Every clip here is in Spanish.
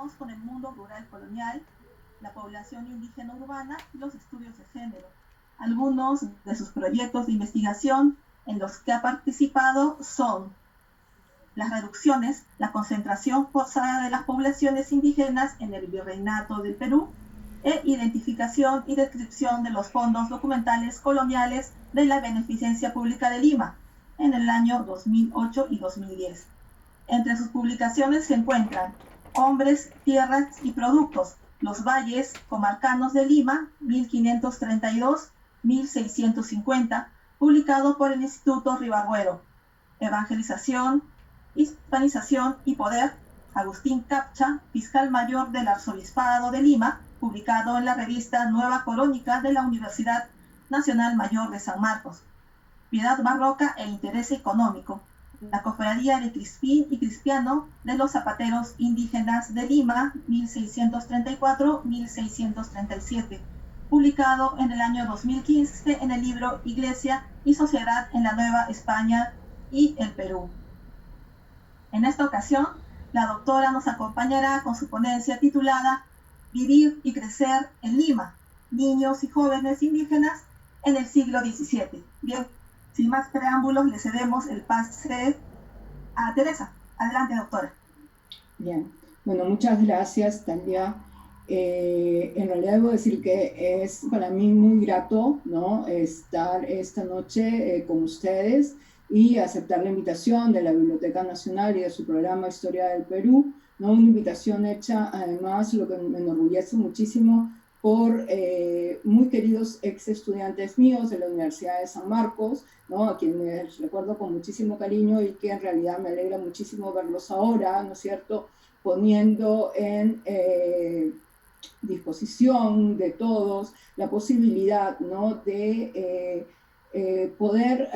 relacionados con el mundo rural colonial, la población indígena urbana y los estudios de género. Algunos de sus proyectos de investigación en los que ha participado son las reducciones, la concentración forzada de las poblaciones indígenas en el Virreinato del Perú, e identificación y descripción de los fondos documentales coloniales de la Beneficencia Pública de Lima en el año 2008 y 2010. Entre sus publicaciones se encuentran Hombres, Tierras y Productos, los Valles Comarcanos de Lima, 1532-1650, publicado por el Instituto Ribagüero. Evangelización, Hispanización y Poder, Agustín Capcha, fiscal mayor del Arzobispado de Lima, publicado en la revista Nueva Crónica de la Universidad Nacional Mayor de San Marcos. Piedad barroca e interés económico, la Cofradía de Crispín y Cristiano de los Zapateros Indígenas de Lima, 1634-1637, publicado en el año 2015 en el libro Iglesia y Sociedad en la Nueva España y el Perú. En esta ocasión, la doctora nos acompañará con su ponencia titulada Vivir y crecer en Lima, niños y jóvenes indígenas en el siglo XVII. Bien, sin más preámbulos, le cedemos el pase a Teresa. Adelante, doctora. Bien, bueno, muchas gracias, Talia. En realidad debo decir que es para mí muy grato, ¿no?, estar esta noche con ustedes y aceptar la invitación de la Biblioteca Nacional y de su programa Historia del Perú, ¿no? Una invitación hecha, además, lo que me enorgullece muchísimo, por muy queridos ex estudiantes míos de la Universidad de San Marcos, ¿no?, a quienes recuerdo con muchísimo cariño y que en realidad me alegra muchísimo verlos ahora, ¿no es cierto?, poniendo en disposición de todos la posibilidad, ¿no?, de poder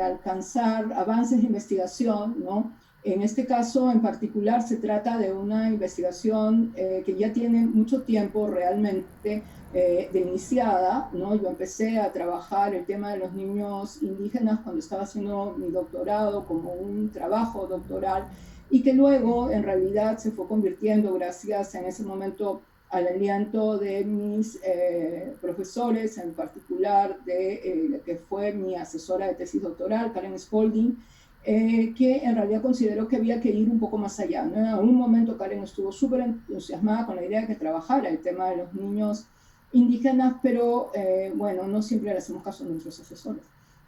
alcanzar avances de investigación, ¿no? En este caso en particular se trata de una investigación que ya tiene mucho tiempo realmente de iniciada, ¿no? Yo empecé a trabajar el tema de los niños indígenas cuando estaba haciendo mi doctorado como un trabajo doctoral y que luego en realidad se fue convirtiendo, gracias en ese momento al aliento de mis profesores, en particular de la que fue mi asesora de tesis doctoral, Karen Spalding, que en realidad consideró que había que ir un poco más allá, ¿no? En algún momento Karen estuvo súper entusiasmada con la idea de que trabajara el tema de los niños indígenas, pero bueno, no siempre le hacemos caso a nuestros asesores.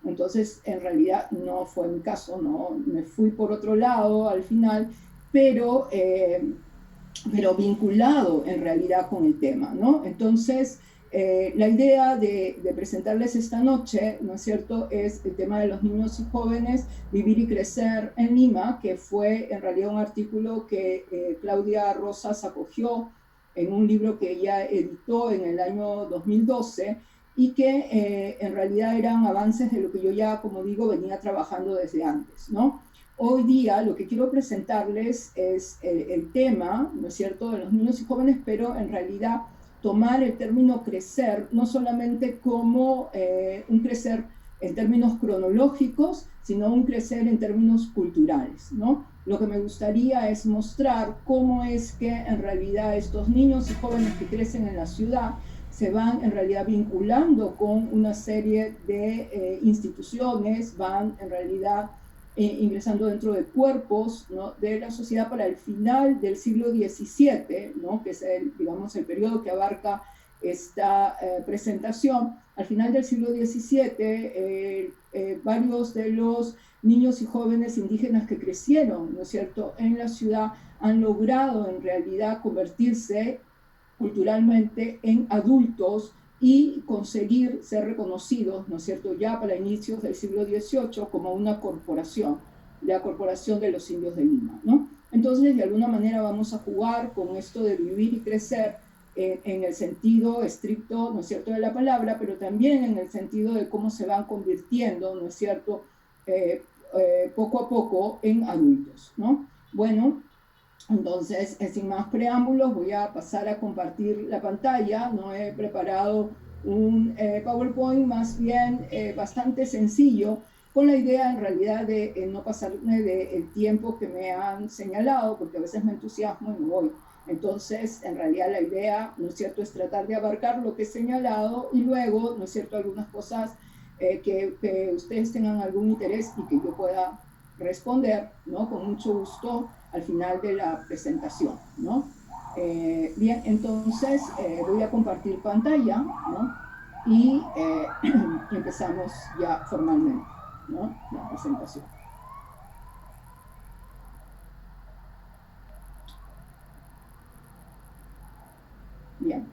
Entonces, en realidad no fue mi caso, ¿no? Me fui por otro lado al final, pero vinculado en realidad con el tema, ¿no? Entonces, la idea de presentarles esta noche, ¿no es cierto?, es el tema de los niños y jóvenes, vivir y crecer en Lima, que fue en realidad un artículo que Claudia Rosas acogió en un libro que ella editó en el año 2012 y que en realidad eran avances de lo que yo ya, como digo, venía trabajando desde antes, ¿no? Hoy día lo que quiero presentarles es el tema, ¿no es cierto?, de los niños y jóvenes, pero en realidad tomar el término crecer no solamente como un crecer en términos cronológicos, sino un crecer en términos culturales, ¿no? Lo que me gustaría es mostrar cómo es que en realidad estos niños y jóvenes que crecen en la ciudad se van en realidad vinculando con una serie de instituciones, van en realidad ingresando dentro de cuerpos, ¿no?, de la sociedad para el final del siglo XVII, ¿no?, que es digamos, el periodo que abarca esta presentación. Al final del siglo XVII, varios de los niños y jóvenes indígenas que crecieron, ¿no es cierto?, en la ciudad han logrado en realidad convertirse culturalmente en adultos y conseguir ser reconocidos, ¿no es cierto?, ya para inicios del siglo XVIII como una corporación, la Corporación de los Indios de Lima, ¿no? Entonces, de alguna manera vamos a jugar con esto de vivir y crecer en el sentido estricto, ¿no es cierto?, de la palabra, pero también en el sentido de cómo se van convirtiendo, ¿no es cierto?, poco a poco en adultos, ¿no? Bueno, entonces, sin más preámbulos, voy a pasar a compartir la pantalla. No he preparado un PowerPoint, más bien bastante sencillo, con la idea en realidad de no pasarme del tiempo que me han señalado, porque a veces me entusiasmo y me voy Entonces, en realidad la idea, ¿no es cierto?, es tratar de abarcar lo que he señalado y luego, ¿no es cierto?, algunas cosas que ustedes tengan algún interés y que yo pueda responder, ¿no?, con mucho gusto al final de la presentación, ¿no? Bien, entonces voy a compartir pantalla, ¿no? Y empezamos ya formalmente, ¿no?, la presentación. Bien,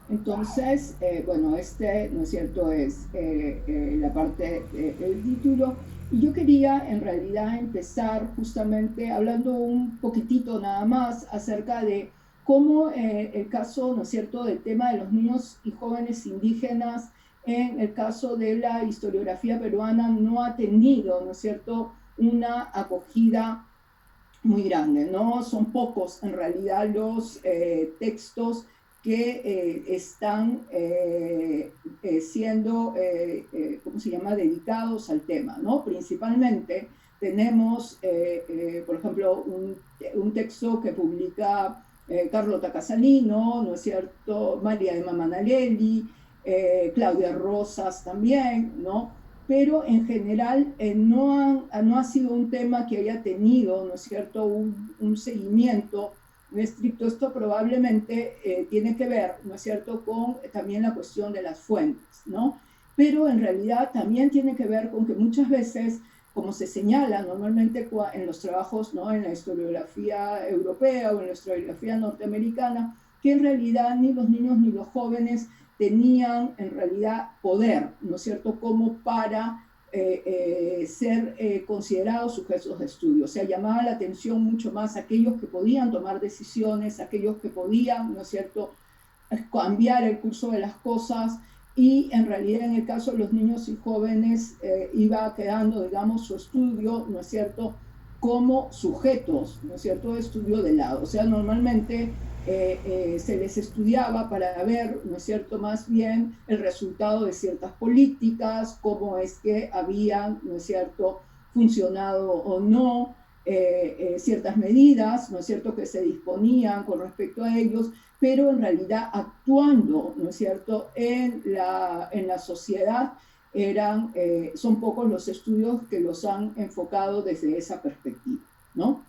entonces, bueno, este, ¿no es cierto?, es la parte del título. Y yo quería en realidad empezar justamente hablando un poquitito nada más acerca de cómo el caso, ¿no es cierto?, del tema de los niños y jóvenes indígenas en el caso de la historiografía peruana no ha tenido, ¿no es cierto?, una acogida muy grande, ¿no? Son pocos en realidad los textos que están siendo, ¿cómo se llama?, dedicados al tema, ¿no? Principalmente tenemos, por ejemplo, un texto que publica Carlota Casalino, ¿no es cierto?, María de Mamanalelli, Claudia Rosas también, ¿no? Pero en general no ha sido un tema que haya tenido, ¿no es cierto?, un seguimiento estricto. Esto probablemente tiene que ver, ¿no es cierto?, con también la cuestión de las fuentes, ¿no? Pero en realidad también tiene que ver con que muchas veces, como se señala normalmente en los trabajos, ¿no?, en la historiografía europea o en la historiografía norteamericana, que en realidad ni los niños ni los jóvenes tenían en realidad poder, ¿no es cierto?, como para ser considerados sujetos de estudio. O sea, llamaba la atención mucho más aquellos que podían tomar decisiones, aquellos que podían, ¿no es cierto?, cambiar el curso de las cosas, y en realidad en el caso de los niños y jóvenes iba quedando, digamos, su estudio, ¿no es cierto?, como sujetos, ¿no es cierto?, de estudio de lado. O sea, normalmente se les estudiaba para ver, ¿no es cierto?, más bien el resultado de ciertas políticas, cómo es que habían, ¿no es cierto?, funcionado o no ciertas medidas, ¿no es cierto?, que se disponían con respecto a ellos, pero en realidad actuando, ¿no es cierto?, en la sociedad son pocos los estudios que los han enfocado desde esa perspectiva, ¿no?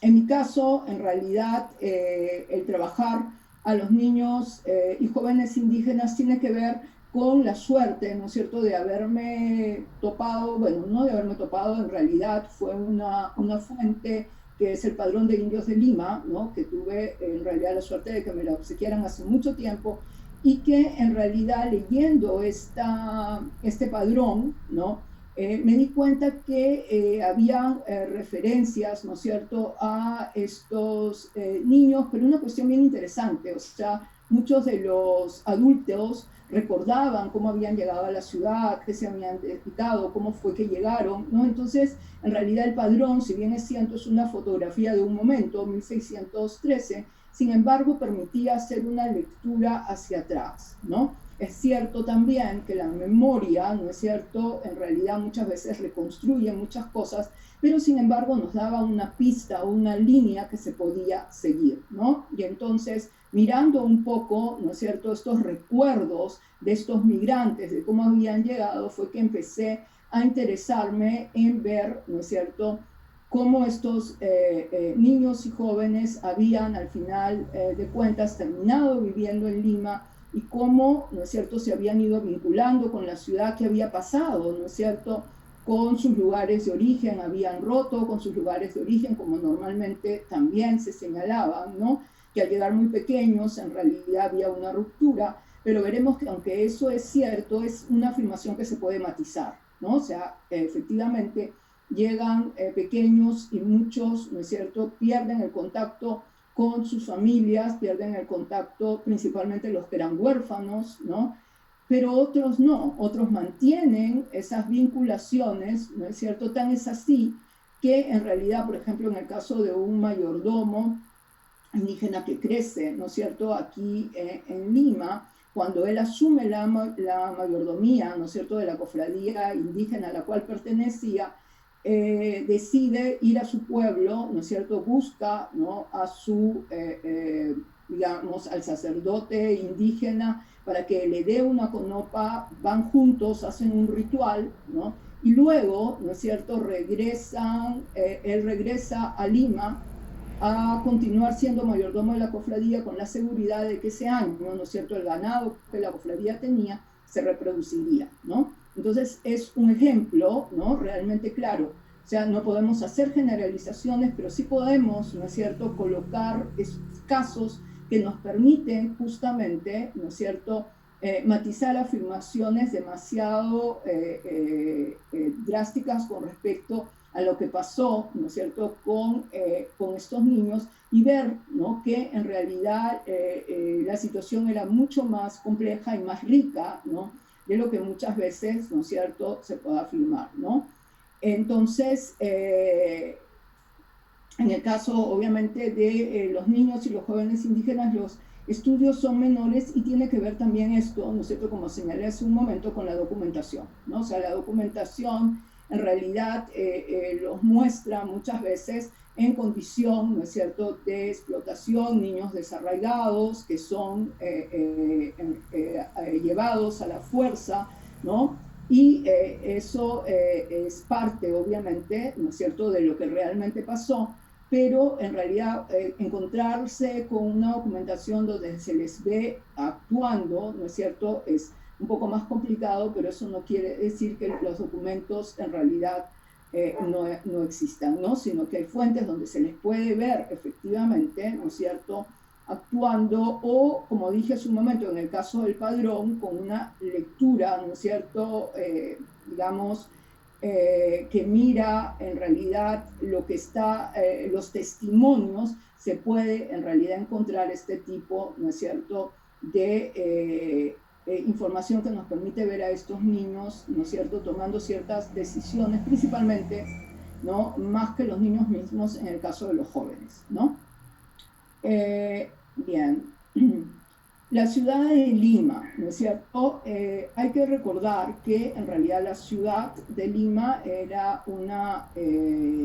En mi caso, en realidad, el trabajar a los niños y jóvenes indígenas tiene que ver con la suerte, ¿no es cierto?, de haberme topado, bueno, no de haberme topado, en realidad fue una fuente que es el Padrón de Indios de Lima, ¿no?, que tuve en realidad la suerte de que me la obsequiaran hace mucho tiempo, y que en realidad leyendo este padrón, ¿no?, me di cuenta que había referencias, ¿no es cierto?, a estos niños, pero una cuestión bien interesante. O sea, muchos de los adultos recordaban cómo habían llegado a la ciudad, qué se habían dedicado, cómo fue que llegaron, ¿no? Entonces, en realidad el padrón, si bien es cierto, es una fotografía de un momento, 1613, sin embargo, permitía hacer una lectura hacia atrás, ¿no? Es cierto también que la memoria, ¿no es cierto?, en realidad muchas veces reconstruye muchas cosas, pero sin embargo nos daba una pista o una línea que se podía seguir, ¿no? Y entonces, mirando un poco, ¿no es cierto?, estos recuerdos de estos migrantes, de cómo habían llegado, fue que empecé a interesarme en ver, ¿no es cierto?, cómo estos niños y jóvenes habían al final de cuentas terminado viviendo en Lima, y cómo, ¿no es cierto?, se habían ido vinculando con la ciudad, que había pasado, ¿no es cierto?, con sus lugares de origen, habían roto con sus lugares de origen, como normalmente también se señalaba, ¿no?, que al llegar muy pequeños en realidad había una ruptura, pero veremos que aunque eso es cierto, es una afirmación que se puede matizar, ¿no? O sea, efectivamente llegan pequeños y muchos, ¿no es cierto?, pierden el contacto con sus familias, pierden el contacto, principalmente los que eran huérfanos, ¿no? Pero otros no, otros mantienen esas vinculaciones, ¿no es cierto? Tan es así que en realidad, por ejemplo, en el caso de un mayordomo indígena que crece, ¿no es cierto?, aquí en Lima, cuando él asume la mayordomía, ¿no es cierto?, de la cofradía indígena a la cual pertenecía, decide ir a su pueblo, ¿no es cierto? Busca, ¿no?, a su, digamos, al sacerdote indígena para que le dé una conopa, van juntos, hacen un ritual, ¿no? Y luego, ¿no es cierto?, él regresa a Lima a continuar siendo mayordomo de la cofradía con la seguridad de que ese año, ¿no es cierto?, el ganado que la cofradía tenía se reproduciría, ¿no? Entonces es un ejemplo, ¿no?, realmente claro. O sea, no podemos hacer generalizaciones, pero sí podemos, ¿no es cierto?, colocar casos que nos permiten justamente, ¿no es cierto?, matizar afirmaciones demasiado drásticas con respecto a lo que pasó, ¿no es cierto?, con estos niños, y ver, ¿no?, que en realidad la situación era mucho más compleja y más rica, ¿no?, de lo que muchas veces, ¿no es cierto?, se puede afirmar, ¿no? Entonces, en el caso, obviamente, de los niños y los jóvenes indígenas, los estudios son menores y tiene que ver también esto, ¿no es cierto?, como señalé hace un momento, con la documentación, ¿no? O sea, la documentación en realidad los muestra muchas veces en condición, ¿no es cierto?, de explotación, niños desarraigados que son llevados a la fuerza, ¿no? Y eso es parte, obviamente, ¿no es cierto?, de lo que realmente pasó, pero en realidad encontrarse con una documentación donde se les ve actuando, ¿no es cierto?, es un poco más complicado, pero eso no quiere decir que los documentos en realidad no existan, ¿no?, sino que hay fuentes donde se les puede ver efectivamente, ¿no es cierto?, actuando, o, como dije hace un momento, en el caso del padrón, con una lectura, ¿no es cierto?, digamos, que mira en realidad lo que está, los testimonios, se puede en realidad encontrar este tipo, ¿no es cierto?, de información que nos permite ver a estos niños, ¿no es cierto?, tomando ciertas decisiones, principalmente, ¿no?, más que los niños mismos en el caso de los jóvenes, ¿no? Bien. La ciudad de Lima, ¿no es cierto? Hay que recordar que en realidad la ciudad de Lima era una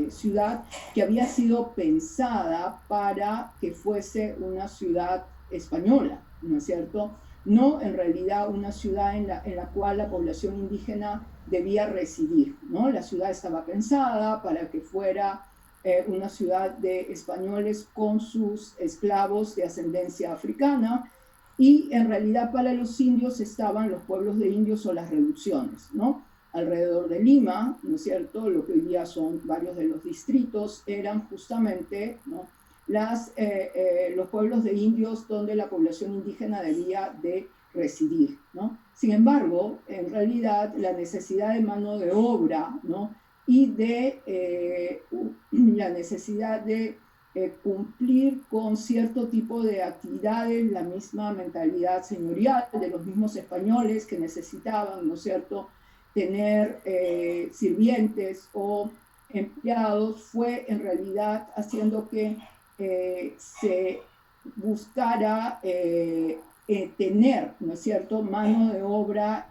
ciudad que había sido pensada para que fuese una ciudad española, ¿no es cierto? No en realidad una ciudad en la cual la población indígena debía residir, ¿no? La ciudad estaba pensada para que fuera una ciudad de españoles con sus esclavos de ascendencia africana, y en realidad para los indios estaban los pueblos de indios o las reducciones, ¿no? Alrededor de Lima, ¿no es cierto?, lo que hoy día son varios de los distritos, eran justamente, ¿no?, los pueblos de indios donde la población indígena debía de residir, ¿no? Sin embargo, en realidad la necesidad de mano de obra, ¿no?, y de la necesidad de cumplir con cierto tipo de actividades, la misma mentalidad señorial de los mismos españoles que necesitaban, ¿no es cierto?, tener sirvientes o empleados, fue en realidad haciendo que se buscara tener, ¿no es cierto?, mano de obra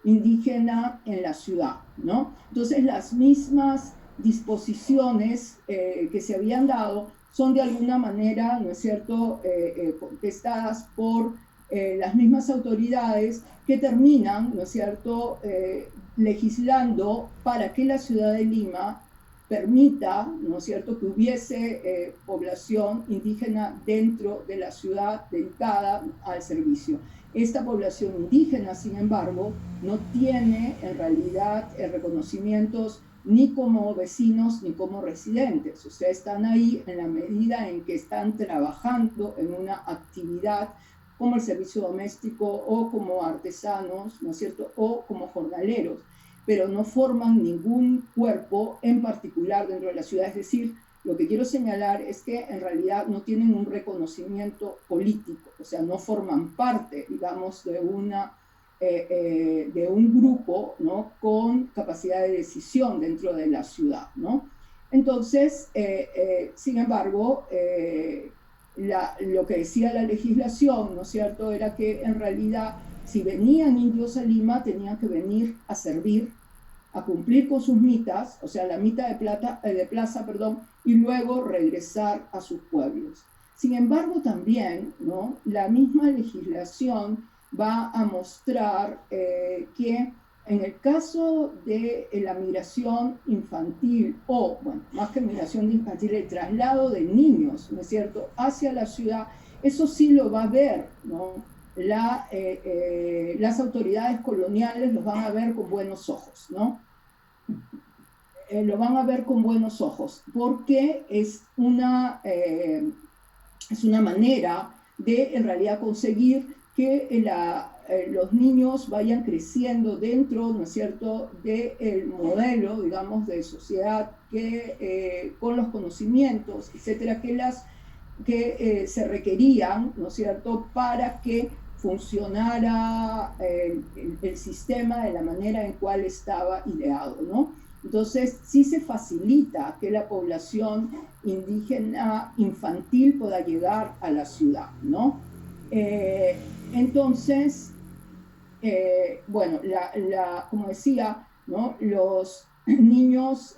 indígena en la ciudad, ¿no? Entonces las mismas disposiciones que se habían dado son de alguna manera, ¿no es cierto?, contestadas por las mismas autoridades, que terminan, ¿no es cierto?, legislando para que la ciudad de Lima permita, ¿no es cierto?, que hubiese población indígena dentro de la ciudad dedicada al servicio. Esta población indígena, sin embargo, no tiene en realidad reconocimientos ni como vecinos ni como residentes. O sea, están ahí en la medida en que están trabajando en una actividad como el servicio doméstico o como artesanos, ¿no es cierto?, o como jornaleros, pero no forman ningún cuerpo en particular dentro de la ciudad. Es decir, lo que quiero señalar es que en realidad no tienen un reconocimiento político, o sea, no forman parte, digamos, de un grupo, ¿no?, con capacidad de decisión dentro de la ciudad, ¿no? Entonces, sin embargo, lo que decía la legislación, ¿no es cierto?, era que en realidad si venían indios a Lima tenían que venir a servir a cumplir con sus mitas, o sea, la mita de plaza, perdón, y luego regresar a sus pueblos. Sin embargo, también, ¿no?, la misma legislación va a mostrar que en el caso de la migración infantil, o, bueno, más que migración infantil, el traslado de niños, ¿no es cierto?, hacia la ciudad, eso sí lo va a ver, ¿no?, las autoridades coloniales los van a ver con buenos ojos, ¿no? Lo van a ver con buenos ojos, porque es una manera de, en realidad, conseguir que los niños vayan creciendo dentro, ¿no es cierto?, del modelo, digamos, de sociedad que, con los conocimientos, etcétera, que se requerían, ¿no es cierto?, para que funcionara el sistema de la manera en cual estaba ideado, ¿no? Entonces, sí se facilita que la población indígena infantil pueda llegar a la ciudad, ¿no? Entonces, bueno, como decía, ¿no?, los niños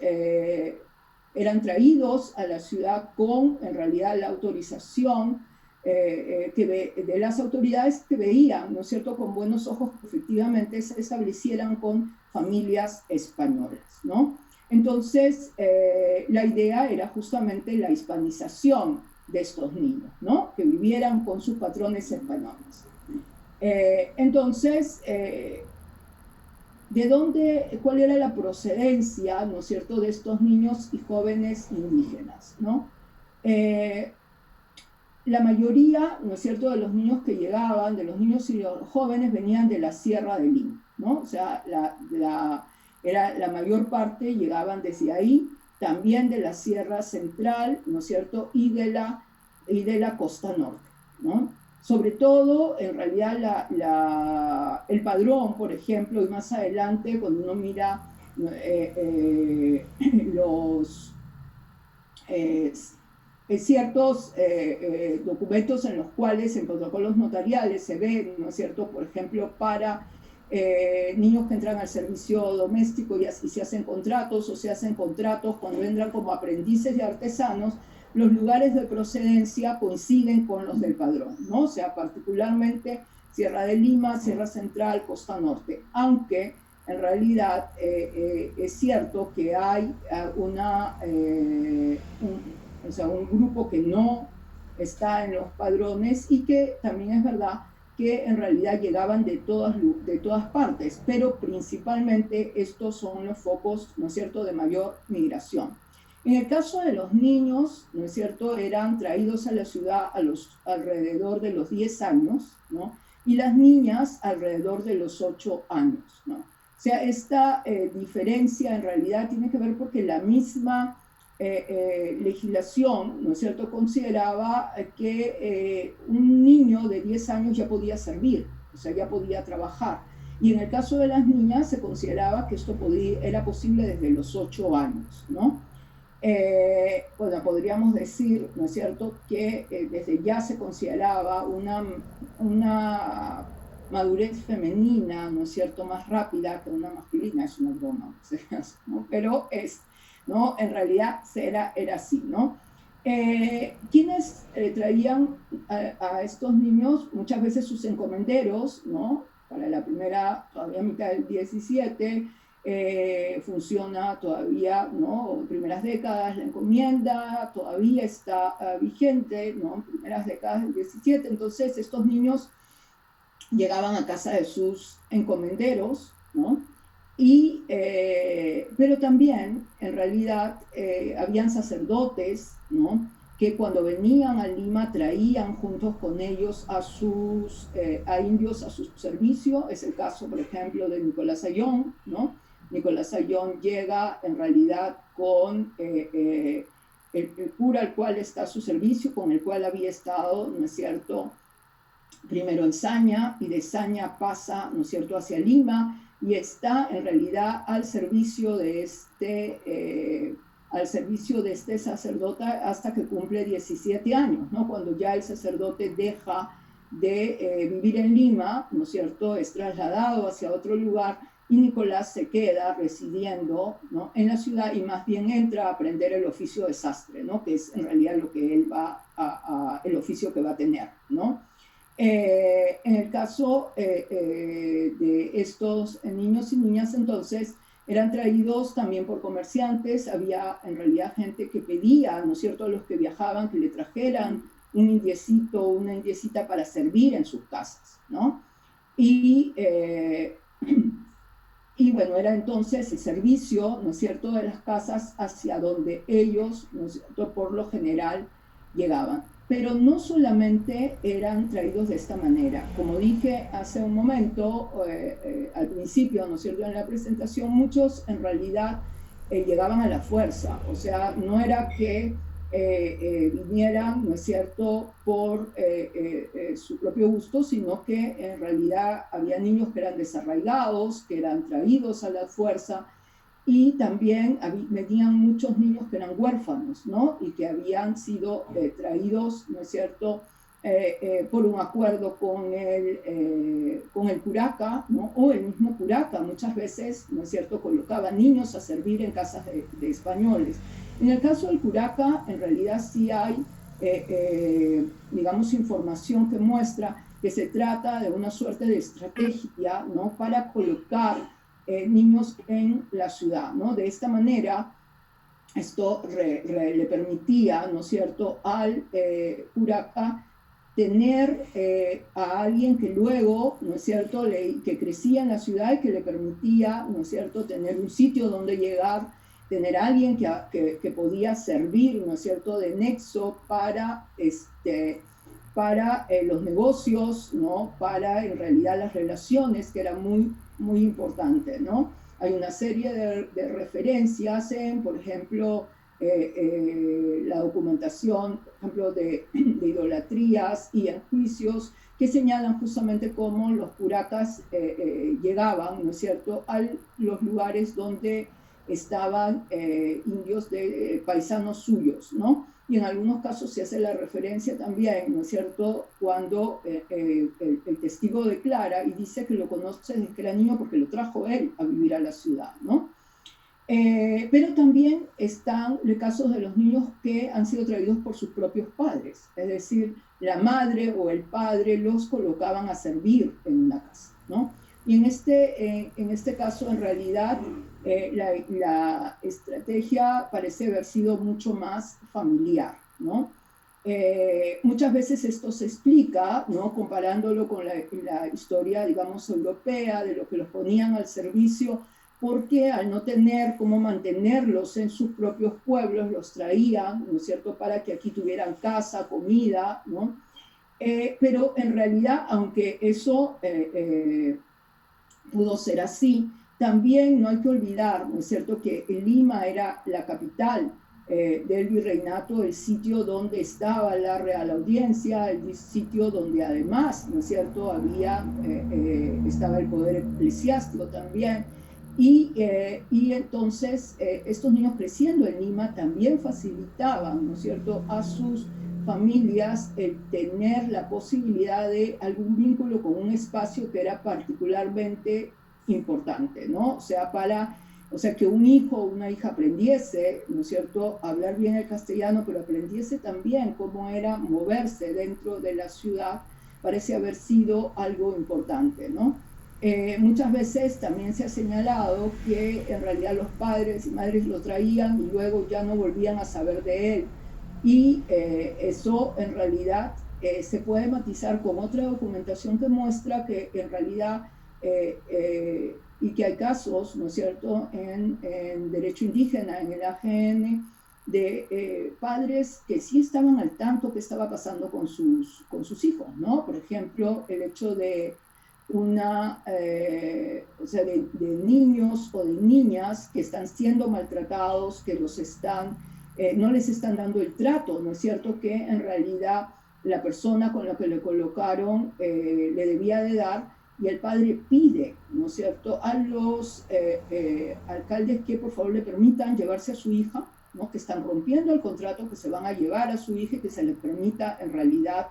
eran traídos a la ciudad con, en realidad, la autorización de las autoridades que veían, ¿no es cierto?, con buenos ojos que efectivamente se establecieran con familias españolas, ¿no? Entonces, la idea era justamente la hispanización de estos niños, ¿no?, que vivieran con sus patrones españoles. Entonces, ¿cuál era la procedencia, ¿no es cierto?, de estos niños y jóvenes indígenas, ¿no? La mayoría, ¿no es cierto?, de los niños que llegaban, de los niños y los jóvenes, venían de la Sierra de Lima, ¿no? O sea, la mayor parte llegaban desde ahí, también de la Sierra Central, ¿no es cierto?, y de la costa norte, ¿no? Sobre todo, en realidad, el padrón, por ejemplo, y más adelante, cuando uno mira ciertos documentos en los cuales, en protocolos notariales, se ve, ¿no es cierto?, por ejemplo, para niños que entran al servicio doméstico y se hacen contratos, o se hacen contratos cuando entran como aprendices de artesanos, los lugares de procedencia coinciden con los del padrón, ¿no? O sea, particularmente Sierra de Lima, Sierra Central, Costa Norte, aunque en realidad es cierto que hay un grupo que no está en los padrones, y que también es verdad que en realidad llegaban de todas partes, pero principalmente estos son los focos, ¿no es cierto?, de mayor migración. En el caso de los niños, ¿no es cierto?, eran traídos a la ciudad alrededor de los 10 años, ¿no?, y las niñas alrededor de los 8 años, ¿no? O sea, esta diferencia en realidad tiene que ver porque la misma legislación, ¿no es cierto?, consideraba que un niño de 10 años ya podía servir, o sea, ya podía trabajar. Y en el caso de las niñas se consideraba que esto era posible desde los 8 años, ¿no? Bueno, podríamos decir, ¿no es cierto?, que desde ya se consideraba una madurez femenina, ¿no es cierto?, más rápida que una masculina. Es una broma, ¿no? Pero ¿no?, en realidad era así, ¿no? ¿Quiénes traían a estos niños? Muchas veces sus encomenderos, ¿no? Para la primera, todavía mitad del 17, funciona todavía, ¿no?, primeras décadas, la encomienda todavía está vigente, ¿no?, primeras décadas del 17, entonces estos niños llegaban a casa de sus encomenderos, ¿no? Pero también, en realidad, habían sacerdotes, ¿no?, que cuando venían a Lima traían juntos con ellos a indios a su servicio. Es el caso, por ejemplo, de Nicolás Ayllón, ¿no? Nicolás Ayllón llega, en realidad, con el cura al cual está a su servicio, con el cual había estado, ¿no es cierto?, primero en Saña, y de Saña pasa, ¿no es cierto?, hacia Lima, y está en realidad al servicio de este sacerdote hasta que cumple 17 años, ¿no? Cuando ya el sacerdote deja de vivir en Lima, ¿no es cierto?, es trasladado hacia otro lugar, y Nicolás se queda residiendo, ¿no?, en la ciudad y más bien entra a aprender el oficio de sastre, ¿no?, que es en realidad lo que él va el oficio que va a tener, ¿no? En el caso de estos niños y niñas, entonces, eran traídos también por comerciantes. Había en realidad gente que pedía, ¿no es cierto?, a los que viajaban que le trajeran un indiecito o una indiecita para servir en sus casas, ¿no? Y bueno, era entonces el servicio, ¿no es cierto?, de las casas hacia donde ellos, ¿no es cierto?, por lo general llegaban. Pero no solamente eran traídos de esta manera. Como dije hace un momento, al principio, ¿no es cierto?, en la presentación, muchos en realidad llegaban a la fuerza. O sea, no era que vinieran, ¿no es cierto?, por su propio gusto, sino que en realidad había niños que eran desarraigados, que eran traídos a la fuerza, y también venían muchos niños que eran huérfanos, ¿no?, y que habían sido traídos, ¿no es cierto?, por un acuerdo con el curaca, ¿no?, o el mismo curaca muchas veces, ¿no es cierto?, colocaba niños a servir en casas de españoles. En el caso del curaca, en realidad sí hay, digamos, información que muestra que se trata de una suerte de estrategia, ¿no?, para colocar niños en la ciudad, ¿no? De esta manera, esto le permitía, ¿no es cierto?, al curaca tener a alguien que luego, ¿no es cierto?, que crecía en la ciudad y que le permitía, ¿no es cierto?, tener un sitio donde llegar, tener a alguien que podía servir, ¿no es cierto?, de nexo para los negocios, ¿no?, para en realidad las relaciones, que era muy, muy importante, ¿no? Hay una serie de referencias en, por ejemplo, la documentación, por ejemplo, de idolatrías y en juicios que señalan justamente cómo los curacas llegaban, ¿no es cierto?, a los lugares donde estaban indios paisanos suyos, ¿no? Y en algunos casos se hace la referencia también, ¿no es cierto?, cuando el testigo declara y dice que lo conoce desde que era niño porque lo trajo él a vivir a la ciudad, ¿no? Pero también están los casos de los niños que han sido traídos por sus propios padres, es decir, la madre o el padre los colocaban a servir en una casa, ¿no? Y en este caso, en realidad, la estrategia parece haber sido mucho más familiar, ¿no? Muchas veces esto se explica, ¿no?, comparándolo con la historia, digamos, europea, de lo que los ponían al servicio, porque al no tener cómo mantenerlos en sus propios pueblos, los traían, ¿no es cierto?, para que aquí tuvieran casa, comida, ¿no? Pero en realidad, aunque eso pudo ser así, también no hay que olvidar, ¿no es cierto?, que Lima era la capital del virreinato, el sitio donde estaba la Real Audiencia, el sitio donde además, ¿no es cierto?, estaba el poder eclesiástico también, y entonces estos niños creciendo en Lima también facilitaban, ¿no es cierto?, a sus familias el tener la posibilidad de algún vínculo con un espacio que era particularmente importante, ¿no? O sea, que un hijo o una hija aprendiese, ¿no es cierto?, a hablar bien el castellano, pero aprendiese también cómo era moverse dentro de la ciudad, parece haber sido algo importante, ¿no? Muchas veces también se ha señalado que en realidad los padres y madres lo traían y luego ya no volvían a saber de él. Y eso en realidad se puede matizar con otra documentación que muestra que en realidad, y que hay casos, ¿no es cierto?, en derecho indígena, en el AGN, de padres que sí estaban al tanto que estaba pasando con sus hijos, ¿no? Por ejemplo, el hecho de o sea, de niños o de niñas que están siendo maltratados, que no les están dando el trato, ¿no es cierto?, que en realidad la persona con la que le colocaron le debía de dar, y el padre pide, ¿no es cierto?, a los alcaldes que por favor le permitan llevarse a su hija, ¿no?, que están rompiendo el contrato, que se van a llevar a su hija y que se les permita en realidad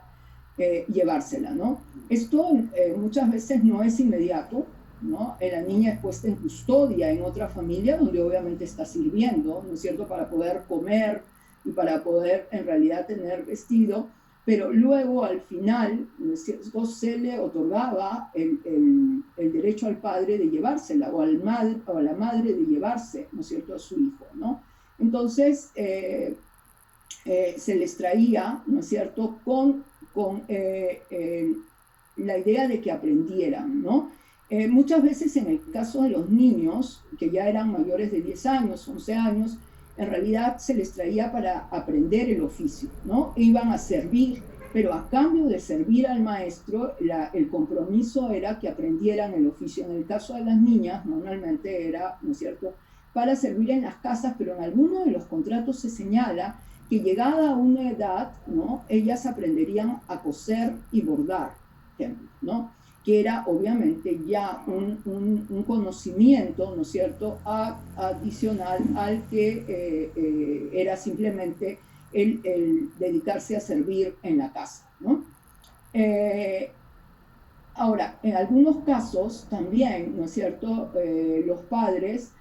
llevársela, ¿no? Esto muchas veces no es inmediato, ¿no? La niña es puesta en custodia en otra familia donde obviamente está sirviendo, ¿no es cierto?, para poder comer y para poder en realidad tener vestido, pero luego al final, ¿no es cierto?, se le otorgaba el derecho al padre de llevársela o, o a la madre de llevarse, ¿no es cierto?, a su hijo, ¿no? Entonces, se les traía, ¿no es cierto?, con la idea de que aprendieran, ¿no? Muchas veces en el caso de los niños, que ya eran mayores de 10 años, 11 años, en realidad se les traía para aprender el oficio, ¿no? Iban a servir, pero a cambio de servir al maestro, el compromiso era que aprendieran el oficio. En el caso de las niñas, normalmente era, ¿no es cierto?, para servir en las casas, pero en alguno de los contratos se señala que llegada a una edad, ¿no?, ellas aprenderían a coser y bordar, ¿no?, que era obviamente ya un conocimiento, ¿no es cierto?, adicional al que era simplemente el dedicarse a servir en la casa, ¿no? Ahora, en algunos casos también, ¿no es cierto?, los padres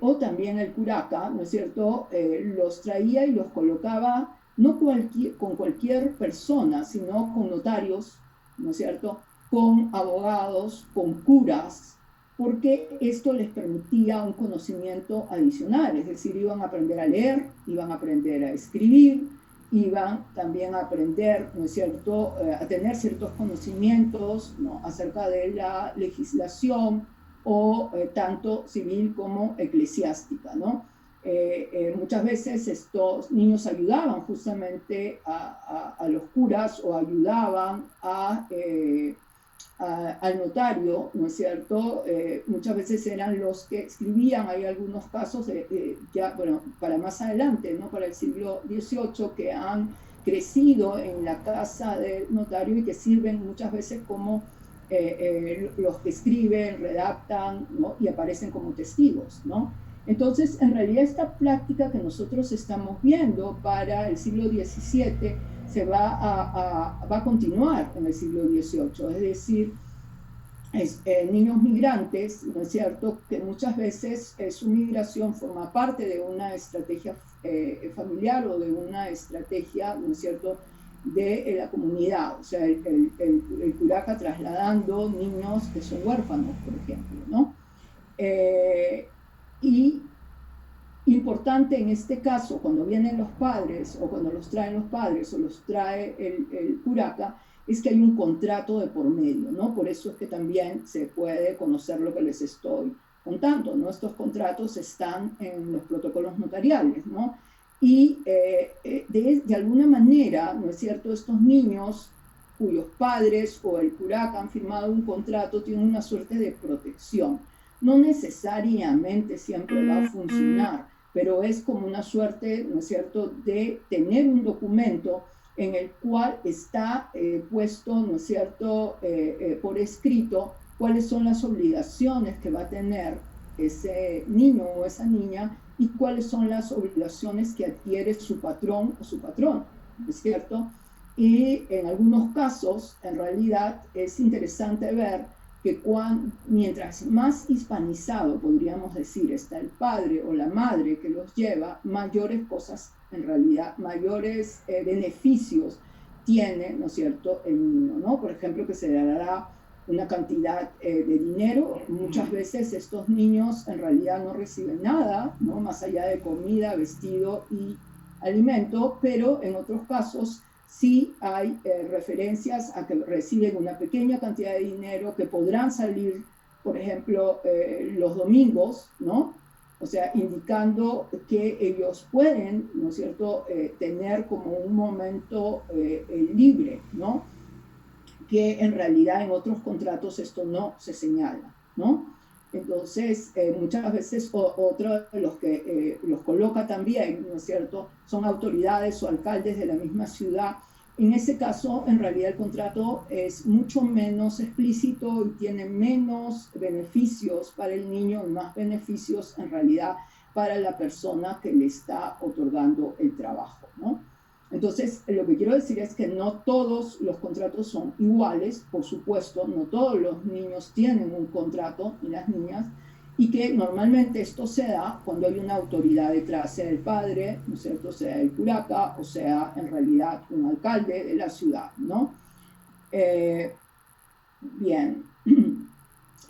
o también el curaca, ¿no es cierto?, los traía y los colocaba no con cualquier persona, sino con notarios, ¿no es cierto?, con abogados, con curas, porque esto les permitía un conocimiento adicional, es decir, iban a aprender a leer, iban a aprender a escribir, iban también a aprender, ¿no es cierto?, a tener ciertos conocimientos, ¿no?, acerca de la legislación o tanto civil como eclesiástica, ¿no? Muchas veces estos niños ayudaban justamente a los curas o ayudaban al notario, ¿no es cierto? Muchas veces eran los que escribían. Hay algunos casos, ya, bueno, para más adelante, ¿no?, para el siglo XVIII, que han crecido en la casa del notario y que sirven muchas veces como los que escriben, redactan, ¿no?, y aparecen como testigos, ¿no? Entonces, en realidad, esta práctica que nosotros estamos viendo para el siglo XVII va a continuar en el siglo XVIII, es decir, niños migrantes, ¿no es cierto?, que muchas veces su migración forma parte de una estrategia familiar o de una estrategia, ¿no es cierto?, de la comunidad, o sea, el curaca trasladando niños que son huérfanos, por ejemplo, ¿no? Y importante en este caso, cuando vienen los padres o cuando los traen los padres o los trae el curaca, es que hay un contrato de por medio, ¿no? Por eso es que también se puede conocer lo que les estoy contando, ¿no? Estos contratos están en los protocolos notariales, ¿no? Y de alguna manera, ¿no es cierto?, estos niños cuyos padres o el curaca han firmado un contrato tienen una suerte de protección. No necesariamente siempre va a funcionar, pero es como una suerte, ¿no es cierto?, de tener un documento en el cual está puesto, ¿no es cierto?, por escrito cuáles son las obligaciones que va a tener ese niño o esa niña y cuáles son las obligaciones que adquiere su patrón o su patrón, ¿no es cierto? Y en algunos casos, en realidad, es interesante ver que mientras más hispanizado, podríamos decir, está el padre o la madre que los lleva, mayores cosas, en realidad, mayores beneficios tiene, ¿no es cierto?, el niño, ¿no? Por ejemplo, que se le dará una cantidad de dinero. Muchas veces estos niños en realidad no reciben nada, ¿no?, más allá de comida, vestido y alimento, pero en otros casos sí hay referencias a que reciben una pequeña cantidad de dinero, que podrán salir, por ejemplo, los domingos, ¿no? O sea, indicando que ellos pueden, ¿no es cierto?, tener como un momento libre, ¿no? Que en realidad en otros contratos esto no se señala, ¿no? Entonces, muchas veces otro de los que los coloca también, ¿no es cierto?, son autoridades o alcaldes de la misma ciudad. En ese caso, en realidad el contrato es mucho menos explícito y tiene menos beneficios para el niño y más beneficios en realidad para la persona que le está otorgando el trabajo, ¿no? Entonces, lo que quiero decir es que no todos los contratos son iguales, por supuesto, no todos los niños tienen un contrato, y las niñas, y que normalmente esto se da cuando hay una autoridad detrás, sea el padre, ¿no es cierto?, sea el curaca, o sea, en realidad, un alcalde de la ciudad, ¿no? Bien,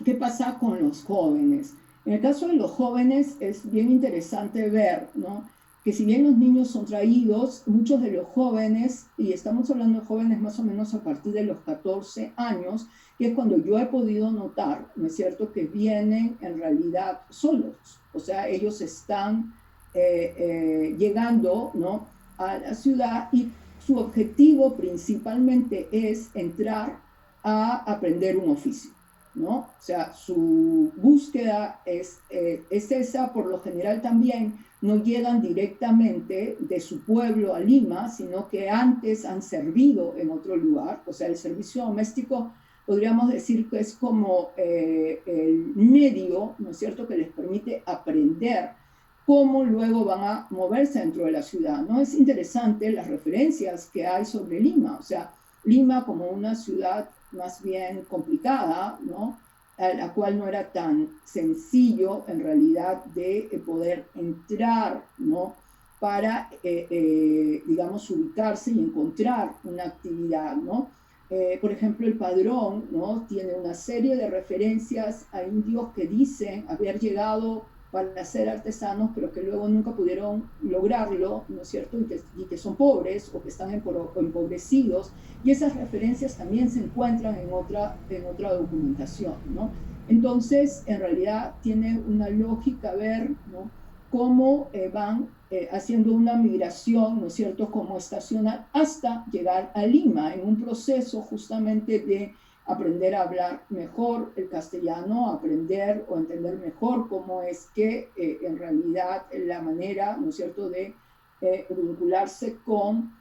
¿qué pasa con los jóvenes? En el caso de los jóvenes es bien interesante ver, ¿no?, que si bien los niños son traídos, muchos de los jóvenes, y estamos hablando de jóvenes más o menos a partir de los 14 años, que es cuando yo he podido notar, ¿no es cierto?, que vienen en realidad solos, o sea, ellos están llegando, ¿no?, a la ciudad, y su objetivo principalmente es entrar a aprender un oficio, ¿no? O sea, su búsqueda es esa. Por lo general también no llegan directamente de su pueblo a Lima, sino que antes han servido en otro lugar. O sea, el servicio doméstico podríamos decir que es como el medio, ¿no es cierto?, que les permite aprender cómo luego van a moverse dentro de la ciudad, ¿no? Es interesante las referencias que hay sobre Lima, o sea, Lima como una ciudad más bien complicada, ¿no?, a la cual no era tan sencillo en realidad de poder entrar, ¿no?, para, digamos, ubicarse y encontrar una actividad, ¿no? Por ejemplo, el Padrón, ¿no?, tiene una serie de referencias a indios que dicen haber llegado para ser artesanos, pero que luego nunca pudieron lograrlo, ¿no es cierto?, y que son pobres o que están empobrecidos, y esas referencias también se encuentran en otra documentación, ¿no? Entonces, en realidad tiene una lógica ver, ¿no?, cómo van haciendo una migración, ¿no es cierto?, como estacional, hasta llegar a Lima, en un proceso justamente de aprender a hablar mejor el castellano, aprender o entender mejor cómo es que en realidad la manera, ¿no es cierto?, de vincularse con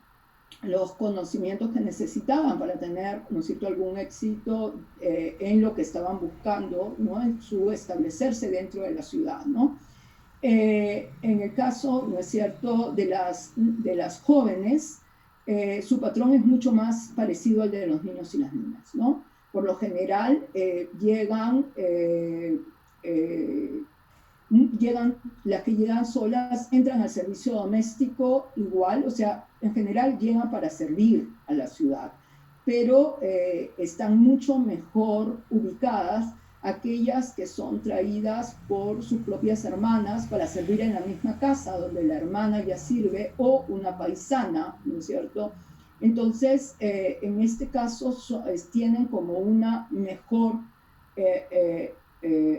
los conocimientos que necesitaban para tener, ¿no es cierto?, algún éxito en lo que estaban buscando, ¿no?, en su establecerse dentro de la ciudad, ¿no? En el caso, ¿no es cierto?, de las jóvenes, su patrón es mucho más parecido al de los niños y las niñas, ¿no? Por lo general llegan, las que llegan solas, entran al servicio doméstico igual, o sea, en general llegan para servir a la ciudad, pero están mucho mejor ubicadas aquellas que son traídas por sus propias hermanas para servir en la misma casa donde la hermana ya sirve, o una paisana, ¿no es cierto? Entonces, en este caso tienen como una mejor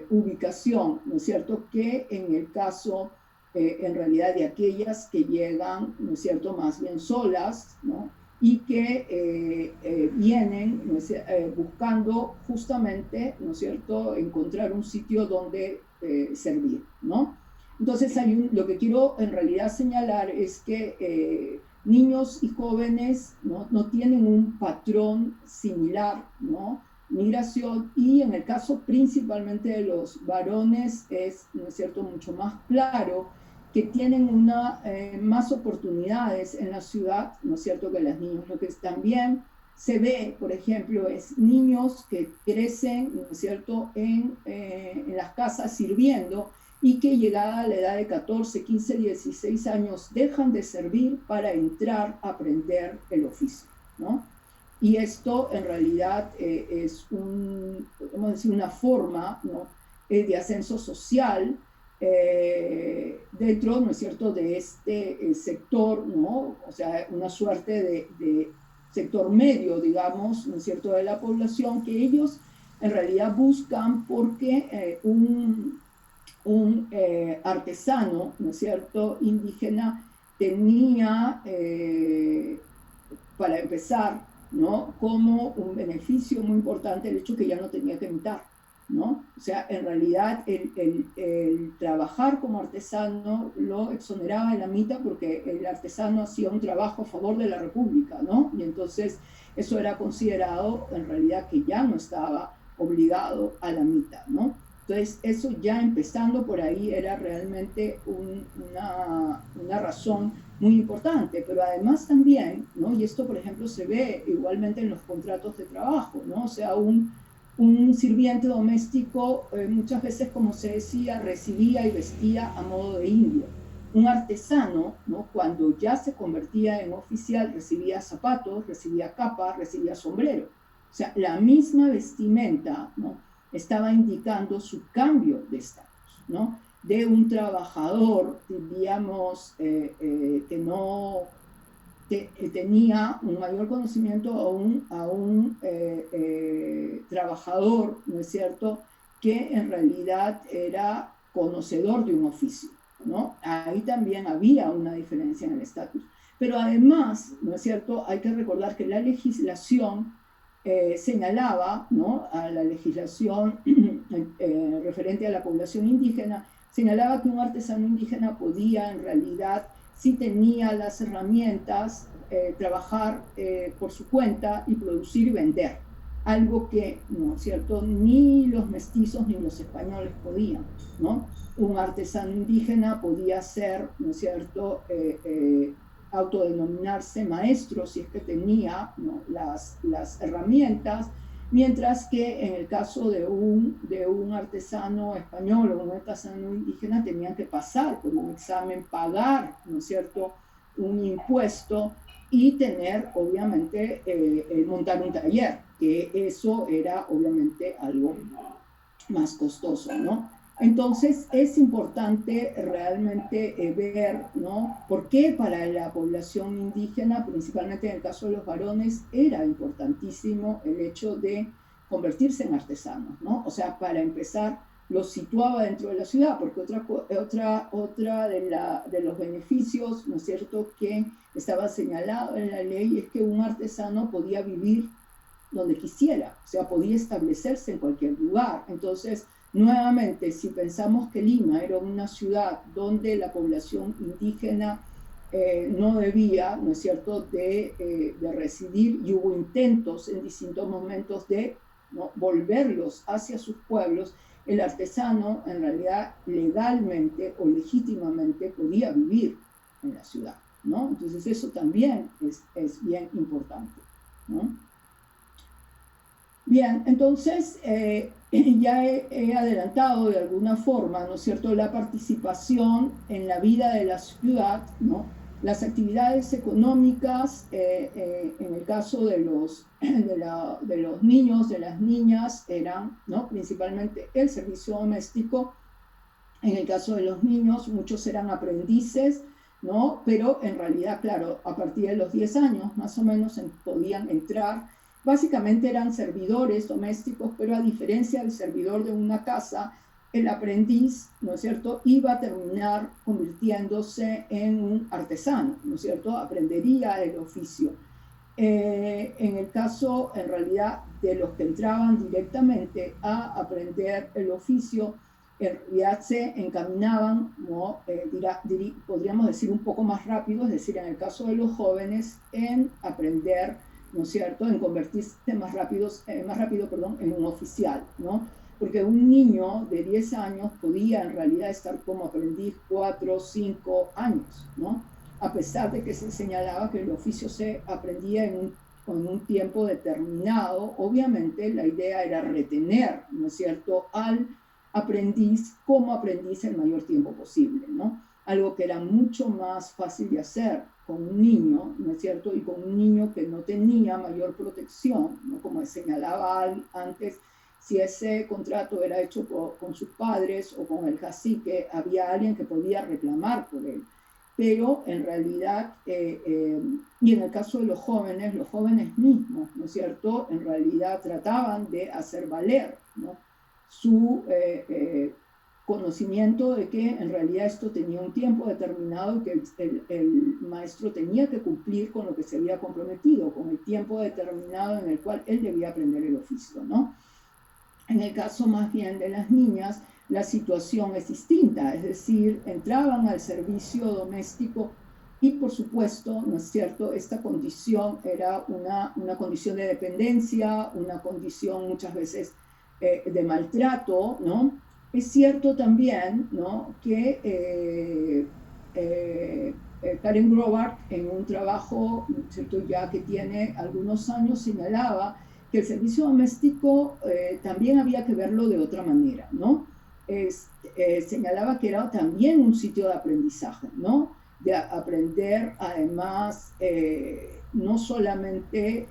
ubicación, ¿no es cierto?, que en el caso, en realidad, de aquellas que llegan, ¿no es cierto?, más bien solas, ¿no?, y que vienen, ¿no es buscando justamente, ¿no es cierto?, encontrar un sitio donde servir, ¿no? Entonces, lo que quiero en realidad señalar es que niños y jóvenes no tienen un patrón similar, ¿no?, migración, y en el caso principalmente de los varones es, ¿no es cierto?, mucho más claro que tienen más oportunidades en la ciudad, ¿no es cierto?, que las niñas. Lo que también se ve, por ejemplo, es niños que crecen, ¿no es cierto?, en las casas sirviendo, y que llegada a la edad de 14, 15, 16 años dejan de servir para entrar a aprender el oficio, ¿no? Y esto en realidad es podemos decir, una forma, ¿no?, de ascenso social dentro, ¿no es cierto?, de este sector, ¿no?, o sea, una suerte de sector medio, digamos, ¿no es cierto?, de la población, que ellos en realidad buscan porque un artesano, ¿no es cierto?, indígena, tenía, para empezar, ¿no?, como un beneficio muy importante el hecho que ya no tenía que mitad, ¿no? O sea, en realidad el trabajar como artesano lo exoneraba de la mitad, porque el artesano hacía un trabajo a favor de la República, ¿no? Y entonces eso era considerado en realidad que ya no estaba obligado a la mitad, ¿no? Entonces, eso ya empezando por ahí era realmente una razón muy importante, pero además también, ¿no? Y esto, por ejemplo, se ve igualmente en los contratos de trabajo, ¿no? O sea, un sirviente doméstico muchas veces, como se decía, recibía y vestía a modo de indio. Un artesano, ¿no? Cuando ya se convertía en oficial, recibía zapatos, recibía capa, recibía sombrero. O sea, la misma vestimenta, ¿no? Estaba indicando su cambio de estatus, ¿no? De un trabajador, diríamos, que no tenía un mayor conocimiento a un trabajador, ¿no es cierto?, que en realidad era conocedor de un oficio, ¿no? Ahí también había una diferencia en el estatus. Pero además, ¿no es cierto?, hay que recordar que la legislación señalaba, ¿no?, a la legislación referente a la población indígena, señalaba que un artesano indígena podía en realidad, si tenía las herramientas, trabajar por su cuenta y producir y vender, algo que, ¿no es cierto?, ni los mestizos ni los españoles podían, ¿no? Un artesano indígena podía ser, ¿no es cierto?, autodenominarse maestro si es que tenía, ¿no?, las herramientas, mientras que en el caso de un artesano español o un artesano indígena tenían que pasar por un examen, pagar, ¿no es cierto?, un impuesto y tener, obviamente, montar un taller, que eso era, obviamente, algo más costoso, ¿no? Entonces, es importante realmente ver, ¿no?, por qué para la población indígena, principalmente en el caso de los varones, era importantísimo el hecho de convertirse en artesanos, ¿no? O sea, para empezar, los situaba dentro de la ciudad, porque otra de los beneficios, ¿no es cierto?, que estaba señalado en la ley es que un artesano podía vivir donde quisiera, o sea, podía establecerse en cualquier lugar. Entonces, nuevamente, si pensamos que Lima era una ciudad donde la población indígena no debía, ¿no es cierto?, de residir, y hubo intentos en distintos momentos de, ¿no?, volverlos hacia sus pueblos, el artesano en realidad legalmente o legítimamente podía vivir en la ciudad, ¿no? Entonces eso también es bien importante, ¿no? Bien, entonces ya he adelantado de alguna forma, ¿no es cierto?, la participación en la vida de la ciudad, ¿no? Las actividades económicas, en el caso de los niños, de las niñas, eran, ¿no?, principalmente el servicio doméstico. En el caso de los niños, muchos eran aprendices, ¿no? Pero en realidad, claro, a partir de los 10 años más o menos podían entrar. Básicamente eran servidores domésticos, pero a diferencia del servidor de una casa, el aprendiz, ¿no es cierto?, iba a terminar convirtiéndose en un artesano, ¿no es cierto?, aprendería el oficio. En el caso, en realidad, de los que entraban directamente a aprender el oficio, en realidad se encaminaban, ¿no?, podríamos decir un poco más rápido, es decir, en el caso de los jóvenes, en aprender, ¿no es cierto?, en convertirse más rápido, en un oficial, ¿no? Porque un niño de 10 años podía en realidad estar como aprendiz 4 o 5 años, ¿no? A pesar de que se señalaba que el oficio se aprendía en un tiempo determinado. Obviamente la idea era retener, ¿no es cierto?, al aprendiz como aprendiz el mayor tiempo posible, ¿no? Algo que era mucho más fácil de hacer con un niño, ¿no es cierto?, y con un niño que no tenía mayor protección, ¿no? Como señalaba antes, si ese contrato era hecho con sus padres o con el cacique, había alguien que podía reclamar por él. Pero en realidad, y en el caso de los jóvenes mismos, ¿no es cierto?, en realidad trataban de hacer valer, ¿no?, su conocimiento de que en realidad esto tenía un tiempo determinado, que el maestro tenía que cumplir con lo que se había comprometido, con el tiempo determinado en el cual él debía aprender el oficio, ¿no? En el caso más bien de las niñas, la situación es distinta, es decir, entraban al servicio doméstico y por supuesto, ¿no es cierto?, esta condición era una condición de dependencia, una condición muchas veces de maltrato, ¿no? Es cierto también, ¿no?, que Karen Grobart, en un trabajo, ¿no es cierto?, ya que tiene algunos años, señalaba que el servicio doméstico también había que verlo de otra manera, ¿no? Señalaba que era también un sitio de aprendizaje, ¿no? De aprender, además, no solamente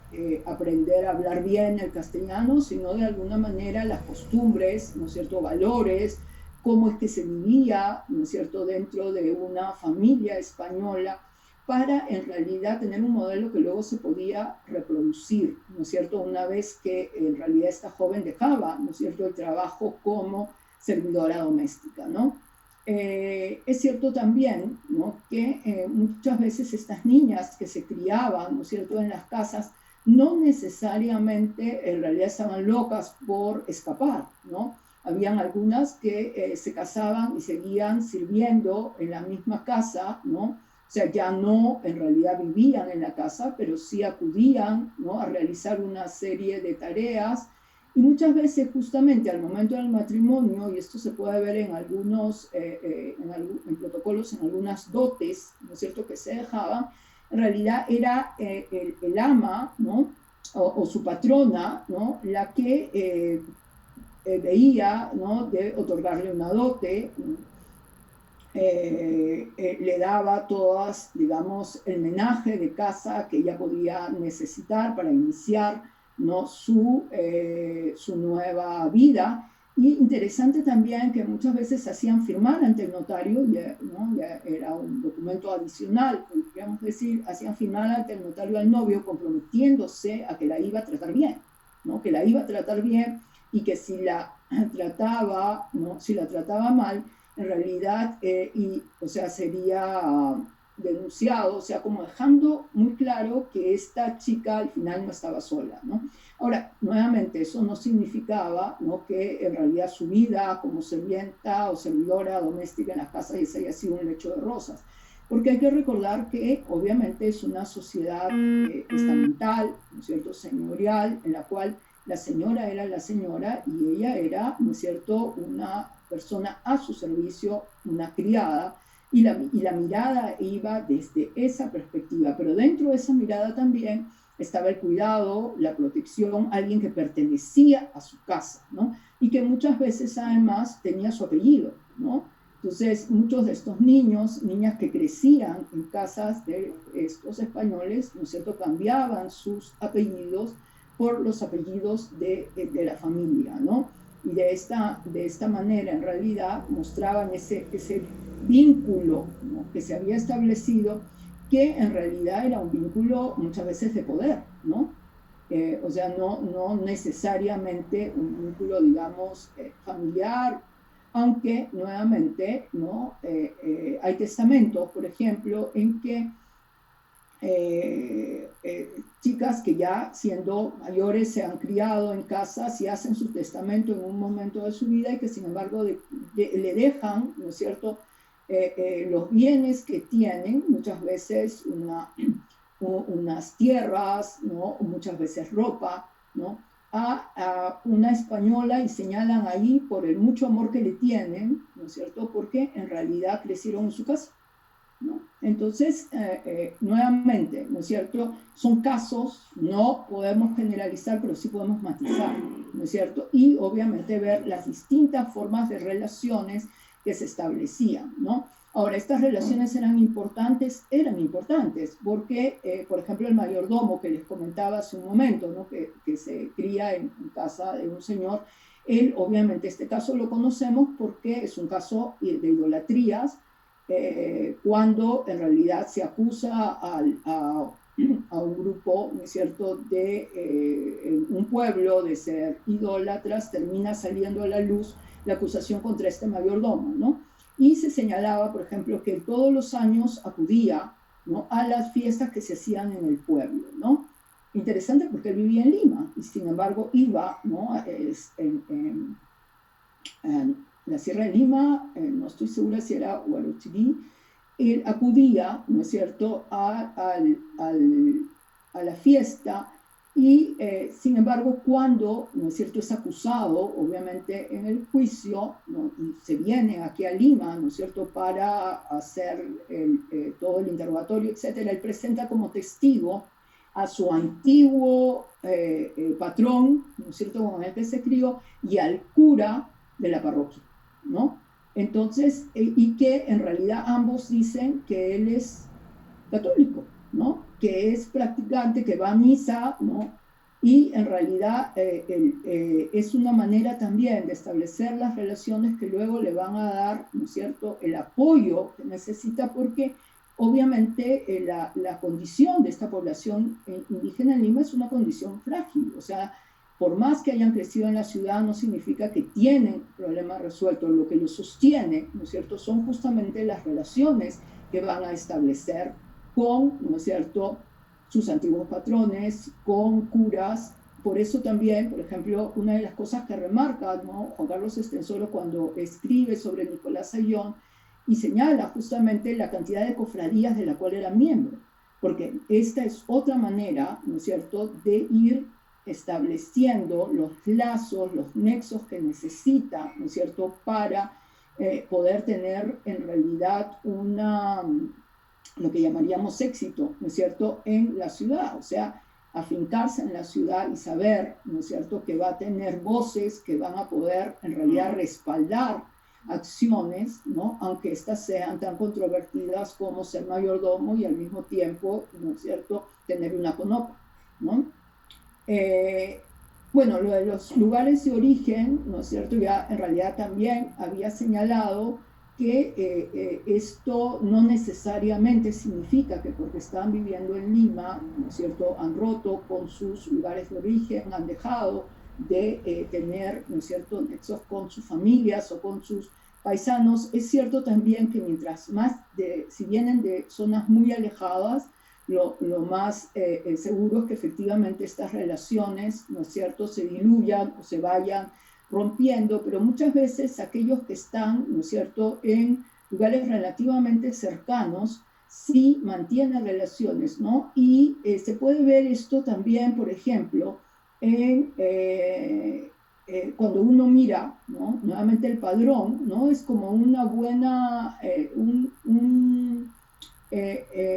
aprender a hablar bien el castellano, sino de alguna manera las costumbres, ¿no es cierto?, valores, cómo es que se vivía, ¿no es cierto?, dentro de una familia española, para en realidad tener un modelo que luego se podía reproducir, ¿no es cierto?, una vez que en realidad esta joven dejaba, ¿no es cierto?, el trabajo como servidora doméstica, ¿no? Es cierto también, ¿no?, que muchas veces estas niñas que se criaban, ¿no es cierto?, en las casas, no necesariamente en realidad estaban locas por escapar, ¿no? Habían algunas que se casaban y seguían sirviendo en la misma casa, ¿no? O sea, ya no en realidad vivían en la casa, pero sí acudían, ¿no?, a realizar una serie de tareas. Y muchas veces justamente al momento del matrimonio, y esto se puede ver en algunos en protocolos, en algunas dotes, ¿no es cierto?, que se dejaban, en realidad era el ama, ¿no?, o su patrona, ¿no?, la que veía, ¿no?, de otorgarle una dote, le daba todas, digamos, el menaje de casa que ella podía necesitar para iniciar, ¿no?, su nueva vida. Y interesante también que muchas veces hacían firmar ante el notario, ¿no?, ya era un documento adicional, podríamos decir, hacían firmar ante el notario al novio comprometiéndose a que la iba a tratar bien, ¿no?, que la iba a tratar bien, y que si la trataba, ¿no?, si la trataba mal, en realidad, o sea, sería denunciado, o sea, como dejando muy claro que esta chica al final no estaba sola, ¿no? Ahora, nuevamente, eso no significaba, ¿no?, que en realidad su vida como sirvienta o servidora doméstica en las casas ese haya sido un lecho de rosas, porque hay que recordar que obviamente es una sociedad estamental, ¿no es cierto?, señorial, en la cual la señora era la señora y ella era, ¿no es cierto?, una persona a su servicio, una criada, y la mirada iba desde esa perspectiva, pero dentro de esa mirada también estaba el cuidado, la protección, alguien que pertenecía a su casa, ¿no?, y que muchas veces además tenía su apellido, ¿no? Entonces, muchos de estos niños, niñas que crecían en casas de estos españoles, ¿no es cierto?, cambiaban sus apellidos por los apellidos de la familia, ¿no? Y de esta manera, en realidad, mostraban ese vínculo, ¿no?, que se había establecido, que en realidad era un vínculo muchas veces de poder, ¿no? O sea, no necesariamente un vínculo, digamos, familiar, aunque nuevamente, ¿no?, hay testamentos, por ejemplo, en que chicas que ya siendo mayores se han criado en casas y hacen su testamento en un momento de su vida y que sin embargo le dejan, ¿no es cierto?, los bienes que tienen, muchas veces unas tierras, ¿no?, o muchas veces ropa, ¿no?, a una española, y señalan ahí por el mucho amor que le tienen, ¿no es cierto?, porque en realidad crecieron en su casa, ¿no? Entonces, nuevamente, ¿no es cierto?, son casos, no podemos generalizar, pero sí podemos matizar, ¿no es cierto?, y obviamente ver las distintas formas de relaciones que se establecían, ¿no? Ahora, estas relaciones eran importantes porque, por ejemplo, el mayordomo que les comentaba hace un momento, ¿no?, que se cría en casa de un señor, él, obviamente, este caso lo conocemos porque es un caso de idolatrías, cuando en realidad se acusa a un grupo, ¿no es cierto?, de un pueblo de ser idólatras, termina saliendo a la luz la acusación contra este mayordomo, ¿no? Y se señalaba, por ejemplo, que todos los años acudía, ¿no?, a las fiestas que se hacían en el pueblo, ¿no? Interesante porque él vivía en Lima y sin embargo iba, ¿no?, en la Sierra de Lima, no estoy segura si era Huarochirí, él acudía, ¿no es cierto?, a la fiesta Y, sin embargo, cuando, ¿no es cierto?, es acusado, obviamente, en el juicio, ¿no?, y se viene aquí a Lima, ¿no es cierto?, para hacer todo el interrogatorio, etcétera, él presenta como testigo a su antiguo patrón, ¿no es cierto?, con el que se crió, y al cura de la parroquia, ¿no? Entonces, y que en realidad ambos dicen que él es católico, ¿no?, que es practicante, que va a misa, ¿no?, y en realidad es una manera también de establecer las relaciones que luego le van a dar, ¿no es cierto?, el apoyo que necesita, porque obviamente la condición de esta población indígena en Lima es una condición frágil, o sea, por más que hayan crecido en la ciudad, no significa que tienen problemas resueltos. Lo que los sostiene, ¿no es cierto?, son justamente las relaciones que van a establecer con, ¿no es cierto?, sus antiguos patrones, con curas. Por eso también, por ejemplo, una de las cosas que remarca, ¿no?, Juan Carlos Estenssoro cuando escribe sobre Nicolás Ayllón y señala justamente la cantidad de cofradías de la cual era miembro, porque esta es otra manera, ¿no es cierto?, de ir estableciendo los lazos, los nexos que necesita, ¿no es cierto?, para poder tener en realidad lo que llamaríamos éxito, ¿no es cierto?, en la ciudad, o sea, afincarse en la ciudad y saber, ¿no es cierto?, que va a tener voces que van a poder en realidad respaldar acciones, ¿no?, aunque éstas sean tan controvertidas como ser mayordomo y al mismo tiempo, ¿no es cierto?, tener una conopa, ¿no? Bueno, lo de los lugares de origen, ¿no es cierto?, ya en realidad también había señalado que esto no necesariamente significa que porque están viviendo en Lima, ¿no es cierto?, han roto con sus lugares de origen, han dejado de tener, ¿no es cierto?, nexos con sus familias o con sus paisanos. Es cierto también que mientras más, si vienen de zonas muy alejadas, lo más seguro es que efectivamente estas relaciones, ¿no es cierto?, se diluyan o se vayan rompiendo, pero muchas veces aquellos que están, ¿no es cierto?, en lugares relativamente cercanos, sí mantienen relaciones, ¿no? Y se puede ver esto también, por ejemplo, cuando uno mira, ¿no?, nuevamente el padrón, ¿no?, es como una buena,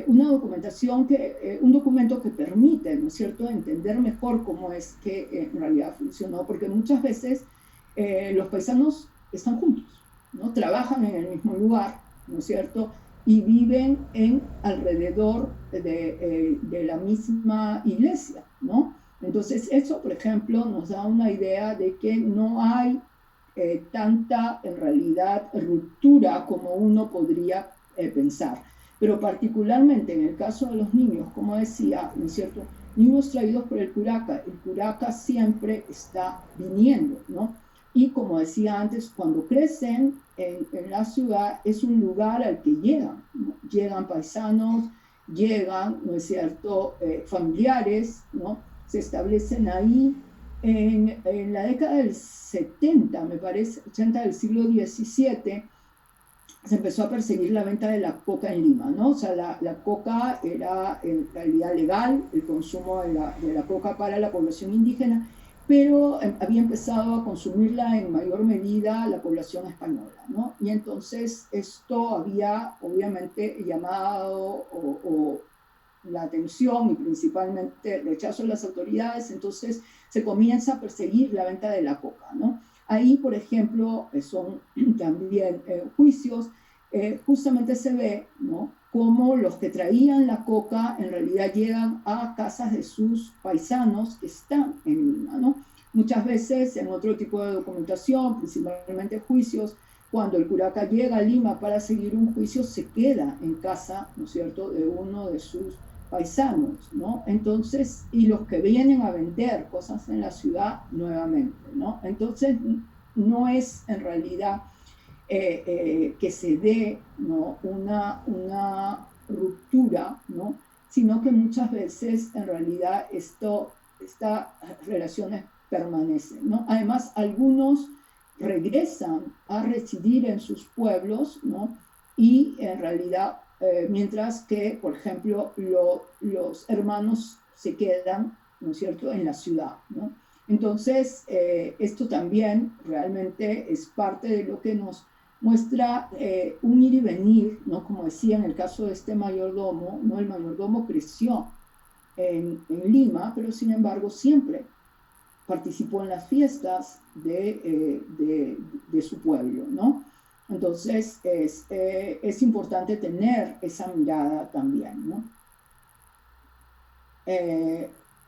una documentación, un documento que permite, ¿no es cierto?, entender mejor cómo es que en realidad funcionó, porque muchas veces los paisanos están juntos, ¿no?, trabajan en el mismo lugar, ¿no es cierto?, y viven alrededor de la misma iglesia, ¿no? Entonces eso, por ejemplo, nos da una idea de que no hay tanta, en realidad, ruptura como uno podría pensar. Pero particularmente en el caso de los niños, como decía, ¿no es cierto?, niños traídos por el curaca siempre está viniendo, ¿no? Y como decía antes, cuando crecen en la ciudad es un lugar al que llegan, ¿no? Llegan paisanos, llegan, ¿no es cierto?, familiares, ¿no?, se establecen ahí. En la década del 70, me parece, 80 del siglo XVII, se empezó a perseguir la venta de la coca en Lima, ¿no? O sea, la coca era en realidad legal, el consumo de la coca para la población indígena, pero había empezado a consumirla en mayor medida la población española, ¿no? Y entonces esto había obviamente llamado la atención y principalmente el rechazo de las autoridades. Entonces se comienza a perseguir la venta de la coca, ¿no? Ahí, por ejemplo, son también juicios, justamente se ve, ¿no?, cómo los que traían la coca en realidad llegan a casas de sus paisanos que están en Lima, ¿no? Muchas veces en otro tipo de documentación, principalmente juicios, cuando el curaca llega a Lima para seguir un juicio, se queda en casa, ¿no es cierto?, de uno de sus paisanos, ¿no? Entonces, y los que vienen a vender cosas en la ciudad nuevamente, ¿no? Entonces, no es en realidad que se dé, ¿no?, una ruptura, ¿no?, sino que muchas veces en realidad estas relaciones permanecen, ¿no? Además, algunos regresan a residir en sus pueblos, ¿no?, y en realidad mientras que, por ejemplo, los hermanos se quedan ¿no es cierto?, en la ciudad, ¿no? Entonces, esto también realmente es parte de lo que nos muestra un ir y venir, ¿no? Como decía en el caso de este mayordomo, ¿no? El mayordomo creció en Lima, pero sin embargo siempre participó en las fiestas de su pueblo, ¿no? Entonces es importante tener esa mirada también, ¿no?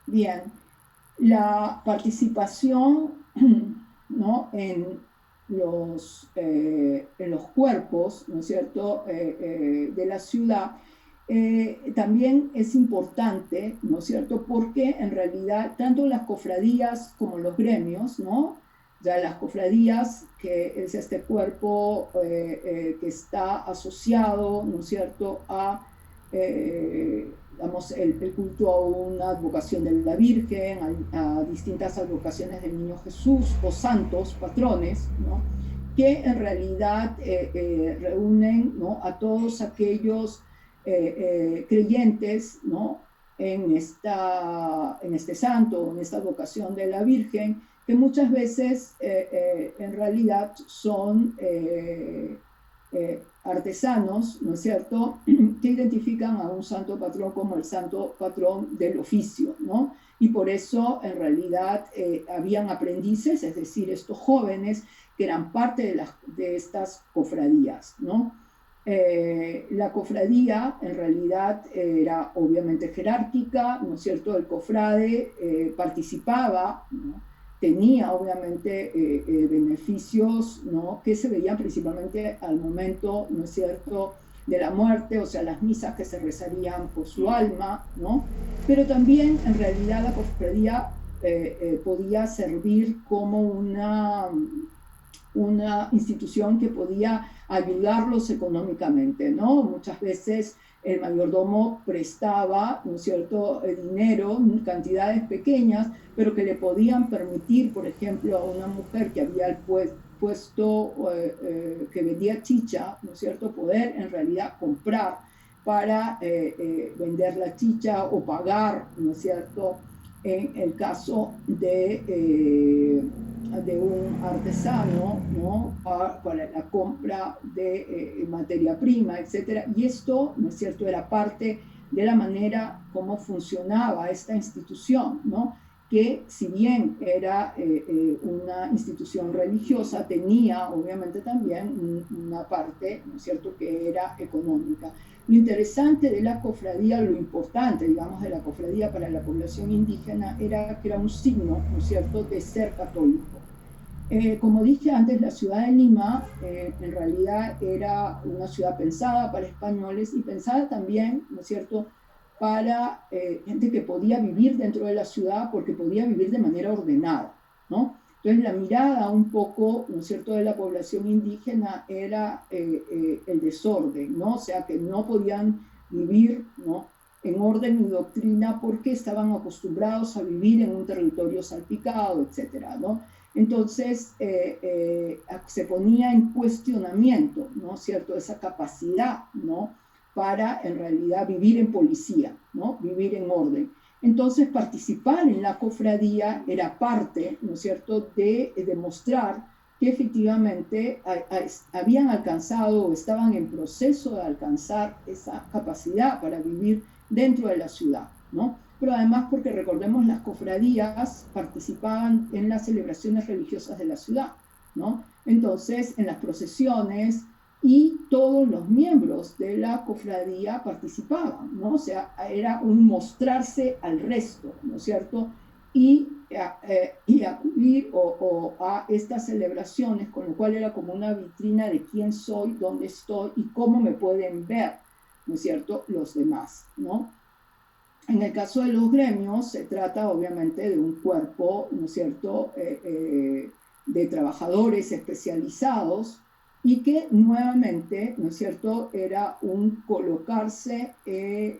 Bien, la participación, ¿no?, en los cuerpos, ¿no es cierto?, de la ciudad, también es importante, ¿no es cierto?, porque en realidad tanto las cofradías como los gremios, ¿no?, ya las cofradías, que es este cuerpo que está asociado, ¿no es cierto?, a digamos, el culto a una advocación de la Virgen, a distintas advocaciones del Niño Jesús o santos, patrones, ¿no?, que en realidad reúnen, ¿no?, a todos aquellos creyentes, ¿no?, en este santo, en esta advocación de la Virgen, que muchas veces en realidad son artesanos, ¿no es cierto?, que identifican a un santo patrón como el santo patrón del oficio, ¿no? Y por eso en realidad habían aprendices, es decir, estos jóvenes que eran parte de estas cofradías, ¿no? La cofradía en realidad era obviamente jerárquica, ¿no es cierto? El cofrade participaba, ¿no?, tenía obviamente beneficios, ¿no?, que se veían principalmente al momento, ¿no es cierto?, de la muerte, o sea, las misas que se rezarían por su alma, ¿no? Pero también en realidad la cofradía podía servir como una institución que podía ayudarlos económicamente, ¿no? Muchas veces el mayordomo prestaba, ¿no es cierto?, dinero, cantidades pequeñas, pero que le podían permitir, por ejemplo, a una mujer que había puesto, que vendía chicha, ¿no es cierto?, poder en realidad comprar para vender la chicha o pagar, ¿no es cierto?, en el caso de un artesano, ¿no?, para la compra de materia prima, etcétera. Y esto, ¿no es cierto?, era parte de la manera como funcionaba esta institución, ¿no?, que si bien era una institución religiosa, tenía obviamente también una parte, ¿no es cierto?, que era económica. Lo interesante de la cofradía, lo importante, digamos, de la cofradía para la población indígena era que era un signo, ¿no es cierto?, de ser católico. Como dije antes, la ciudad de Lima en realidad era una ciudad pensada para españoles y pensada también, ¿no es cierto?, para gente que podía vivir dentro de la ciudad porque podía vivir de manera ordenada, ¿no? Entonces la mirada un poco, ¿no es cierto?, de la población indígena era el desorden, ¿no? O sea, que no podían vivir, ¿no?, en orden y doctrina porque estaban acostumbrados a vivir en un territorio salpicado, etcétera, ¿no? Entonces se ponía en cuestionamiento, ¿no es cierto?, esa capacidad, ¿no?, para en realidad vivir en policía, ¿no?, vivir en orden. Entonces participar en la cofradía era parte, ¿no es cierto?, de demostrar que efectivamente habían alcanzado o estaban en proceso de alcanzar esa capacidad para vivir dentro de la ciudad, ¿no? Pero además porque recordemos, las cofradías participaban en las celebraciones religiosas de la ciudad, ¿no? Entonces, en las procesiones, y todos los miembros de la cofradía participaban, ¿no? O sea, era un mostrarse al resto, ¿no es cierto? Y acudir a estas celebraciones, con lo cual era como una vitrina de quién soy, dónde estoy y cómo me pueden ver, ¿no es cierto?, los demás, ¿no? En el caso de los gremios, se trata obviamente de un cuerpo, ¿no es cierto?, de trabajadores especializados y que nuevamente, ¿no es cierto?, era un colocarse que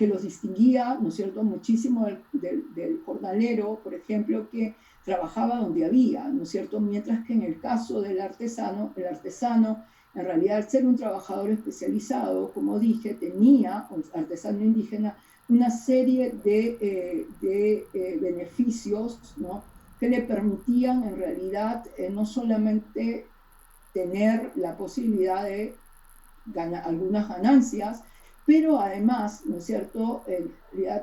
los distinguía, ¿no es cierto?, muchísimo del jornalero, por ejemplo, que trabajaba donde había, ¿no es cierto?, mientras que en el caso del artesano, el artesano, en realidad, al ser un trabajador especializado, como dije, tenía, un artesano indígena, una serie de beneficios, ¿no?, que le permitían en realidad no solamente tener la posibilidad de ganar algunas ganancias, pero además, ¿no es cierto?,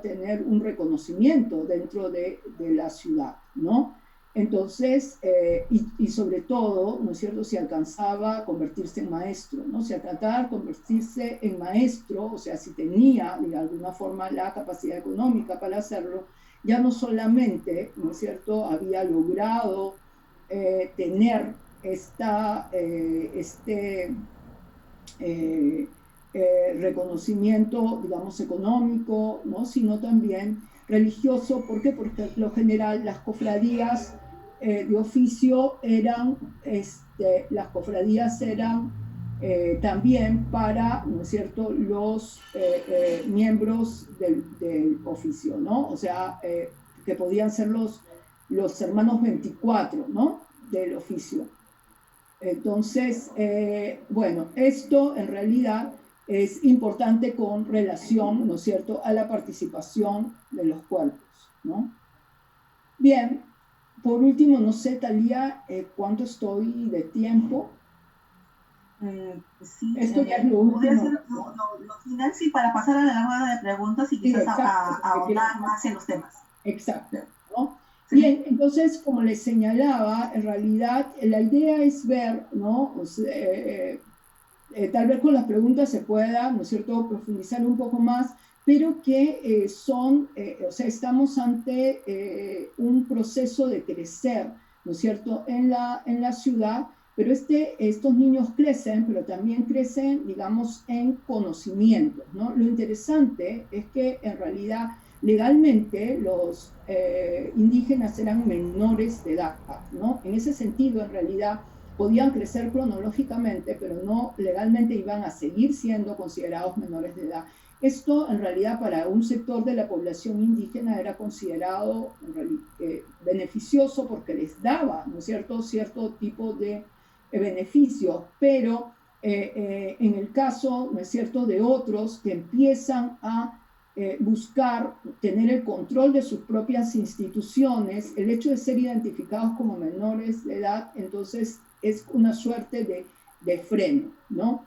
tener un reconocimiento dentro de la ciudad, ¿no? Entonces, y sobre todo, ¿no es cierto?, si alcanzaba a convertirse en maestro, ¿no? Si alcanzaba a convertirse en maestro, o sea, si tenía de alguna forma la capacidad económica para hacerlo, ya no solamente, ¿no es cierto?, había logrado tener reconocimiento, digamos, económico, ¿no?, sino también religioso. ¿Por qué? Porque por lo general las cofradías de oficio eran, también para, ¿no es cierto?, los miembros del oficio, ¿no? O sea, que podían ser los hermanos 24, ¿no?, del oficio. Entonces, bueno, esto en realidad es importante con relación, ¿no es cierto?, a la participación de los cuerpos, ¿no? Bien, por último, no sé, Thalía, ¿cuánto estoy de tiempo? Sí, Esto ya es lo voy a último. hacer lo final, sí, para pasar a la rueda de preguntas y Sí, quizás exacto, ahondar más en los temas. Exacto, ¿no? Sí. Bien, entonces, como les señalaba, en realidad la idea es ver, ¿no?, o sea, tal vez con las preguntas se pueda, ¿no es cierto?, profundizar un poco más, pero que o sea, estamos ante un proceso de crecer, ¿no es cierto?, en la ciudad, pero estos niños crecen, pero también crecen, digamos, en conocimientos, ¿no? Lo interesante es que en realidad legalmente los indígenas eran menores de edad, ¿no? En ese sentido, en realidad, podían crecer cronológicamente, pero no legalmente iban a seguir siendo considerados menores de edad. Esto, en realidad, para un sector de la población indígena era considerado beneficioso porque les daba, ¿no es cierto?, cierto tipo de beneficios, pero en el caso, ¿no es cierto?, de otros que empiezan a buscar tener el control de sus propias instituciones, el hecho de ser identificados como menores de edad, entonces es una suerte de freno, ¿no?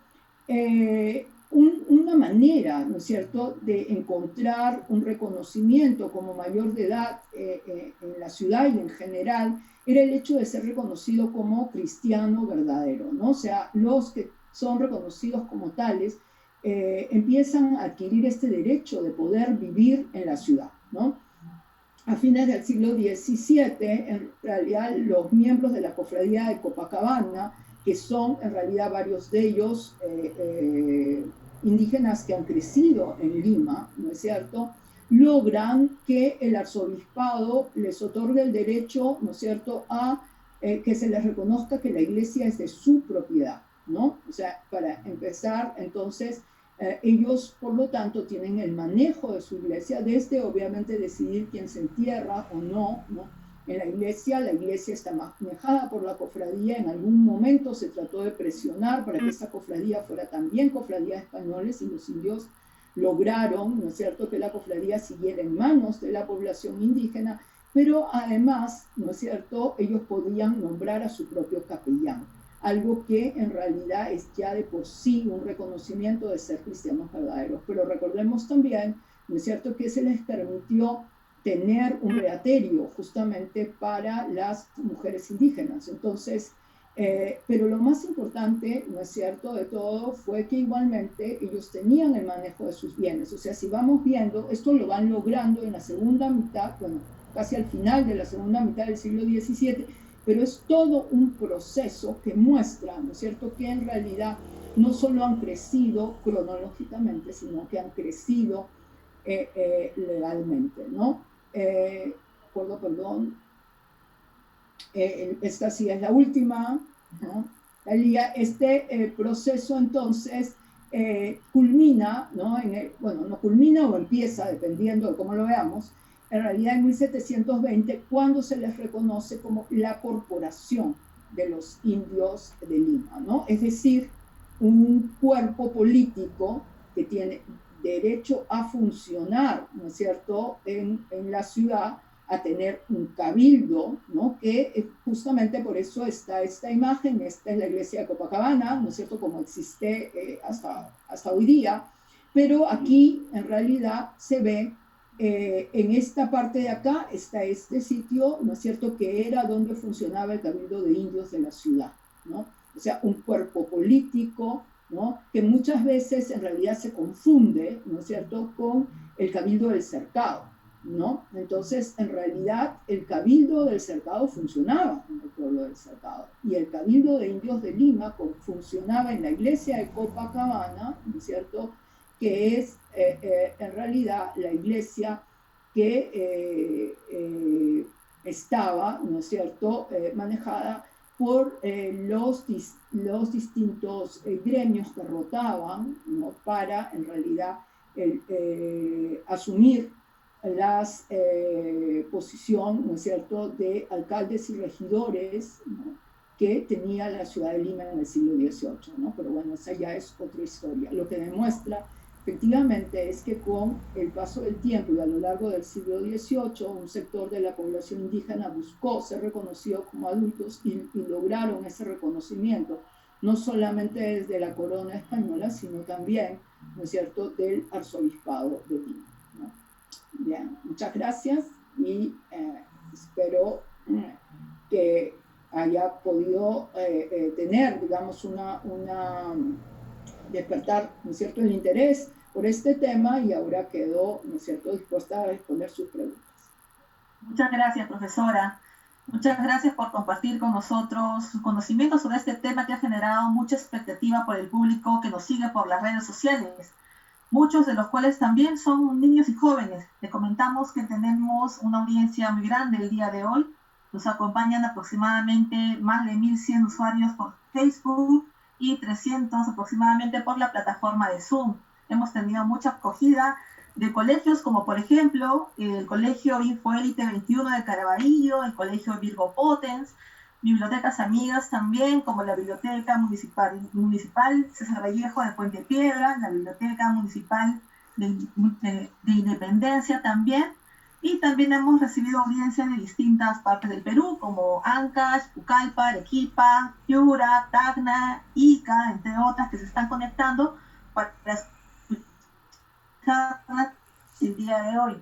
Una manera, ¿no es cierto?, de encontrar un reconocimiento como mayor de edad en la ciudad y en general era el hecho de ser reconocido como cristiano verdadero, ¿no? O sea, los que son reconocidos como tales empiezan a adquirir este derecho de poder vivir en la ciudad, ¿no? A fines del siglo XVII, en realidad, los miembros de la cofradía de Copacabana, que son en realidad varios de ellos indígenas que han crecido en Lima, ¿no es cierto?, logran que el arzobispado les otorgue el derecho, ¿no es cierto?, a que se les reconozca que la iglesia es de su propiedad, ¿no? O sea, para empezar, entonces, ellos, por lo tanto, tienen el manejo de su iglesia, desde obviamente decidir quién se entierra o no, ¿no? En la iglesia está manejada por la cofradía. En algún momento se trató de presionar para que esta cofradía fuera también cofradía de españoles, y los indios lograron, ¿no es cierto?, que la cofradía siguiera en manos de la población indígena, pero además, ¿no es cierto?, ellos podían nombrar a su propio capellán, algo que en realidad es ya de por sí un reconocimiento de ser cristianos verdaderos. Pero recordemos también, ¿no es cierto?, que se les permitió tener un beaterio justamente para las mujeres indígenas. Entonces, pero lo más importante, ¿no es cierto?, de todo fue que igualmente ellos tenían el manejo de sus bienes. O sea, si vamos viendo, esto lo van logrando en la segunda mitad, bueno, casi al final de la segunda mitad del siglo XVII, pero es todo un proceso que muestra, ¿no es cierto?, que en realidad no solo han crecido cronológicamente, sino que han crecido legalmente, ¿no? Perdón, esta sí es la última, ¿no? Este proceso entonces culmina, ¿no? Bueno, no culmina o empieza, dependiendo de cómo lo veamos, en realidad en 1720, cuando se les reconoce como la corporación de los indios de Lima, ¿no? Es decir, un cuerpo político que tiene derecho a funcionar, ¿no es cierto?, en la ciudad, a tener un cabildo, ¿no?, que justamente por eso está esta imagen. Esta es la iglesia de Copacabana, ¿no es cierto?, como existe hasta hoy día, pero aquí en realidad se ve, en esta parte de acá está este sitio, ¿no es cierto?, que era donde funcionaba el cabildo de indios de la ciudad, ¿no? O sea, un cuerpo político, ¿no?, que muchas veces en realidad se confunde, ¿no es cierto?, con el cabildo del cercado, ¿no? Entonces, en realidad, el cabildo del cercado funcionaba en el pueblo del cercado, y el cabildo de indios de Lima funcionaba en la iglesia de Copacabana, ¿no es cierto?, que es en realidad la iglesia que estaba, ¿no es cierto?, manejada por los distintos gremios que rotaban, ¿no?, para en realidad asumir la posición, ¿no es cierto?, de alcaldes y regidores, ¿no?, que tenía la ciudad de Lima en el siglo XVIII, ¿no? Pero bueno, esa ya es otra historia. Lo que demuestra efectivamente es que con el paso del tiempo y a lo largo del siglo XVIII, un sector de la población indígena buscó ser reconocido como adultos y lograron ese reconocimiento, no solamente desde la corona española, sino también, ¿no es cierto?, del arzobispado de Lima, ¿no? Bien, muchas gracias, y espero que haya podido tener, digamos, despertar, ¿no es cierto?, el interés por este tema, y ahora quedo, ¿no es cierto?, dispuesta a responder sus preguntas. Muchas gracias, profesora. Muchas gracias por compartir con nosotros sus conocimientos sobre este tema que ha generado mucha expectativa por el público que nos sigue por las redes sociales, muchos de los cuales también son niños y jóvenes. Le comentamos que tenemos una audiencia muy grande el día de hoy. Nos acompañan aproximadamente más de 1.100 usuarios por Facebook y 300 aproximadamente por la plataforma de Zoom. Hemos tenido mucha acogida de colegios como, por ejemplo, el Colegio Infoélite 21 de Caraballo, el Colegio Virgo Potens, bibliotecas amigas también, como la Biblioteca Municipal César Vallejo de Puente Piedra, la Biblioteca Municipal de Independencia también, y también hemos recibido audiencias de distintas partes del Perú, como Ancash, Pucallpa, Arequipa, Piura, Tacna, Ica, entre otras, que se están conectando para escuchar el día de hoy.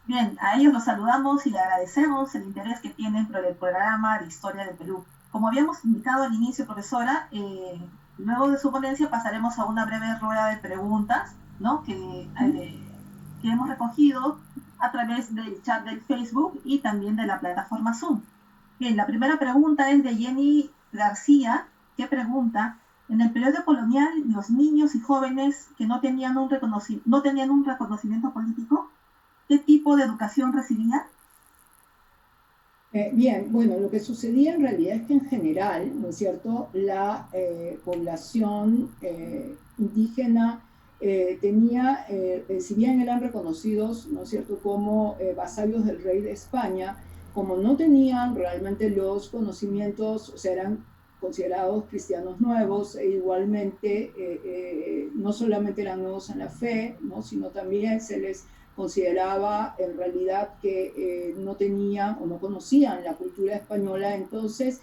Bien, a ellos los saludamos y le agradecemos el interés que tienen por el programa de Historia del Perú. Como habíamos indicado al inicio, profesora, luego de su ponencia pasaremos a una breve rueda de preguntas, ¿no?, que hemos recogido a través del chat del Facebook y también de la plataforma Zoom. Bien, la primera pregunta es de Jenny García, que pregunta: en el periodo colonial, los niños y jóvenes que no tenían un reconocimiento político, ¿qué tipo de educación recibían? Bien, bueno, lo que sucedía en realidad es que en general, ¿no es cierto?, la población indígena tenía, si bien eran reconocidos, ¿no es cierto?, como vasallos del rey de España, como no tenían realmente los conocimientos, o sea, eran considerados cristianos nuevos, e igualmente no solamente eran nuevos en la fe, ¿no?, sino también se les consideraba en realidad que no tenían o no conocían la cultura española. Entonces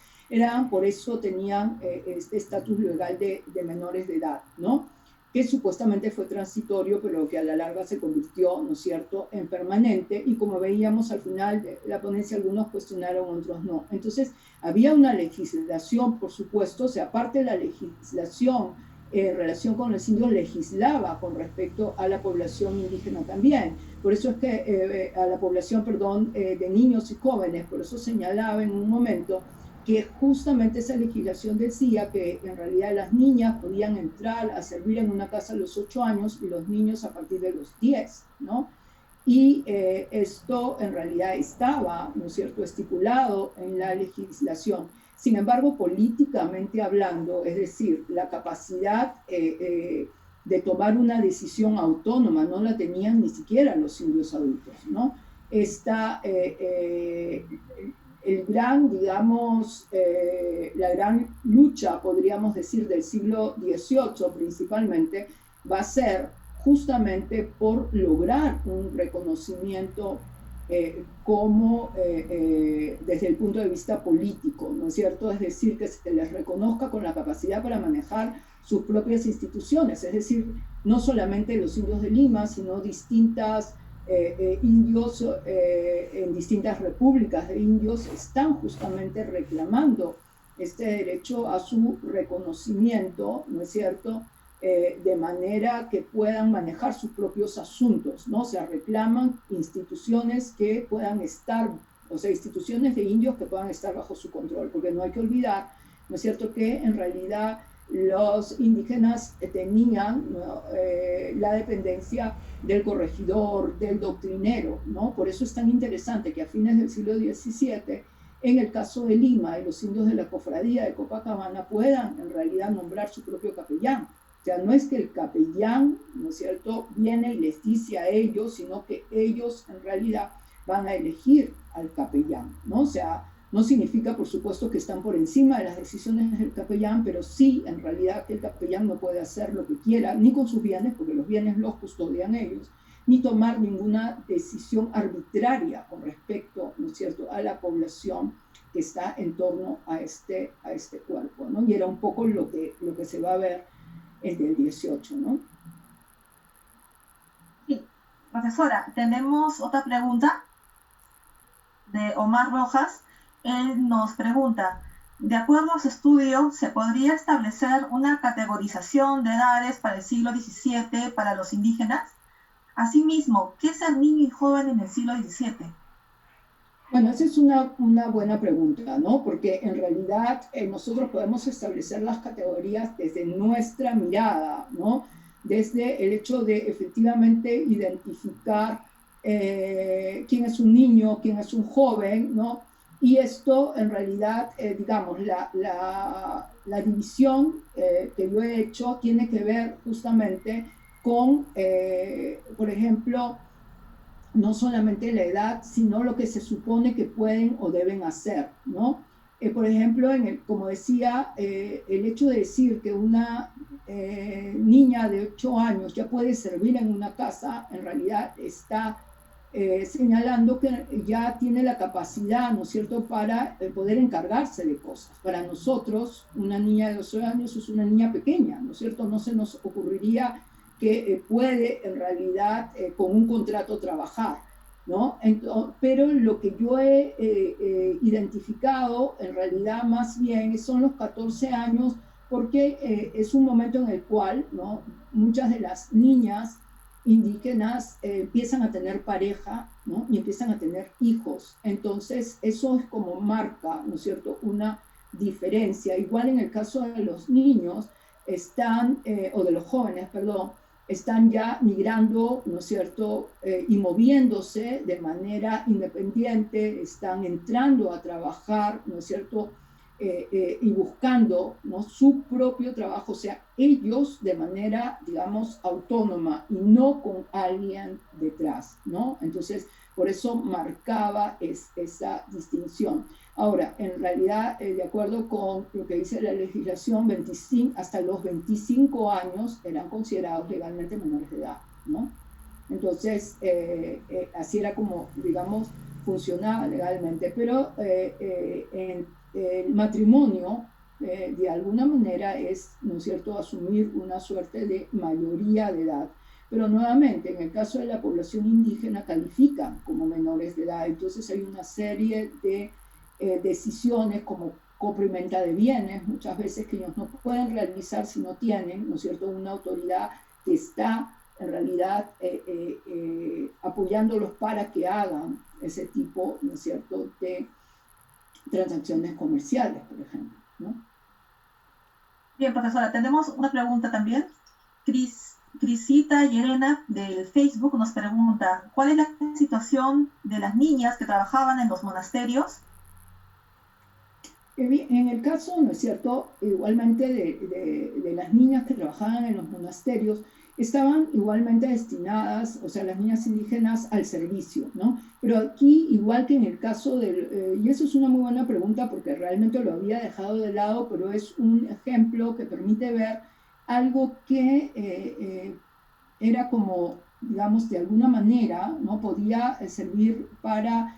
por eso tenían este estatus legal de menores de edad, ¿no?, que supuestamente fue transitorio, pero que a la larga se convirtió, ¿no es cierto?, en permanente, y como veíamos al final de la ponencia, algunos cuestionaron, otros no. Entonces había una legislación, por supuesto, o sea, aparte de la legislación en relación con los indios, legislaba con respecto a la población indígena también. Por eso es que a la población, de niños y jóvenes, por eso señalaba en un momento que justamente esa legislación decía que en realidad las niñas podían entrar a servir en una casa a los 8 años y los niños a partir de los 10, ¿no? Y esto en realidad estaba, ¿no es cierto?, estipulado en la legislación. Sin embargo, políticamente hablando, es decir, la capacidad de tomar una decisión autónoma no la tenían ni siquiera los indios adultos, ¿no? El gran, digamos, la gran lucha, podríamos decir, del siglo XVIII principalmente, va a ser justamente por lograr un reconocimiento como desde el punto de vista político, ¿no es cierto? Es decir, que se les reconozca con la capacidad para manejar sus propias instituciones, es decir, no solamente los indios de Lima, sino distintas indios en distintas repúblicas de indios están justamente reclamando este derecho a su reconocimiento, ¿no es cierto?, de manera que puedan manejar sus propios asuntos, ¿no? O sea, reclaman instituciones que puedan estar, o sea, instituciones de indios que puedan estar bajo su control, porque no hay que olvidar, ¿no es cierto?, que en realidad los indígenas tenían, ¿no?, la dependencia del corregidor, del doctrinero, ¿no? Por eso es tan interesante que a fines del siglo XVII, en el caso de Lima y los indios de la cofradía de Copacabana puedan en realidad nombrar su propio capellán. O sea, no es que el capellán, ¿no es cierto?, viene y les dice a ellos, sino que ellos en realidad van a elegir al capellán, ¿no? O sea, no significa, por supuesto, que están por encima de las decisiones del capellán, pero sí, en realidad, que el capellán no puede hacer lo que quiera, ni con sus bienes, porque los bienes los custodian ellos, ni tomar ninguna decisión arbitraria con respecto, ¿no es cierto?, a la población que está en torno a este cuerpo, ¿no? Y era un poco lo que se va a ver el del 18, ¿no? Sí. Profesora, tenemos otra pregunta de Omar Rojas. Él nos pregunta, de acuerdo a su estudio, ¿se podría establecer una categorización de edades para el siglo XVII para los indígenas? Asimismo, ¿qué es ser niño y joven en el siglo XVII? Bueno, esa es una buena pregunta, ¿no? Porque en realidad nosotros podemos establecer las categorías desde nuestra mirada, ¿no? Desde el hecho de efectivamente identificar quién es un niño, quién es un joven, ¿no? Y esto en realidad, digamos, la división que yo he hecho tiene que ver justamente con, por ejemplo, no solamente la edad, sino lo que se supone que pueden o deben hacer, ¿no? Por ejemplo, como decía, el hecho de decir que una niña de 8 años ya puede servir en una casa, en realidad está señalando que ya tiene la capacidad, ¿no es cierto?, para poder encargarse de cosas. Para nosotros, una niña de 8 años es una niña pequeña, ¿no es cierto? No se nos ocurriría que puede en realidad con un contrato trabajar, ¿no? Pero lo que yo he identificado en realidad más bien son los 14 años porque es un momento en el cual, ¿no?, muchas de las niñas indígenas empiezan a tener pareja, ¿no?, y empiezan a tener hijos. Entonces eso es como marca, ¿no es cierto?, una diferencia. Igual en el caso de los niños están, o de los jóvenes, perdón, están ya migrando, ¿no es cierto?, y moviéndose de manera independiente, están entrando a trabajar, ¿no es cierto?, y buscando, ¿no?, su propio trabajo, o sea, ellos de manera, digamos, autónoma y no con alguien detrás, ¿no? Entonces, por eso marcaba esa distinción. Ahora, en realidad, de acuerdo con lo que dice la legislación, 25, hasta los 25 años eran considerados legalmente menores de edad, ¿no? Entonces, así era como, digamos, funcionaba legalmente. Pero el matrimonio, de alguna manera, es, ¿no es cierto?, asumir una suerte de mayoría de edad. Pero nuevamente, en el caso de la población indígena, califican como menores de edad. Entonces hay una serie de decisiones como compra-venta de bienes, muchas veces que ellos no pueden realizar si no tienen, ¿no es cierto?, una autoridad que está en realidad apoyándolos para que hagan ese tipo, ¿no es cierto?, de transacciones comerciales, por ejemplo, ¿no? Bien, profesora, tenemos una pregunta también. Crisita Llerena del Facebook nos pregunta, ¿cuál es la situación de las niñas que trabajaban en los monasterios? En el caso, ¿no es cierto?, igualmente de las niñas que trabajaban en los monasterios, estaban igualmente destinadas, o sea, las niñas indígenas al servicio, ¿no? Pero aquí, igual que en el caso del, y eso es una muy buena pregunta porque realmente lo había dejado de lado, pero es un ejemplo que permite ver algo que era como, digamos, de alguna manera, ¿no? Podía servir para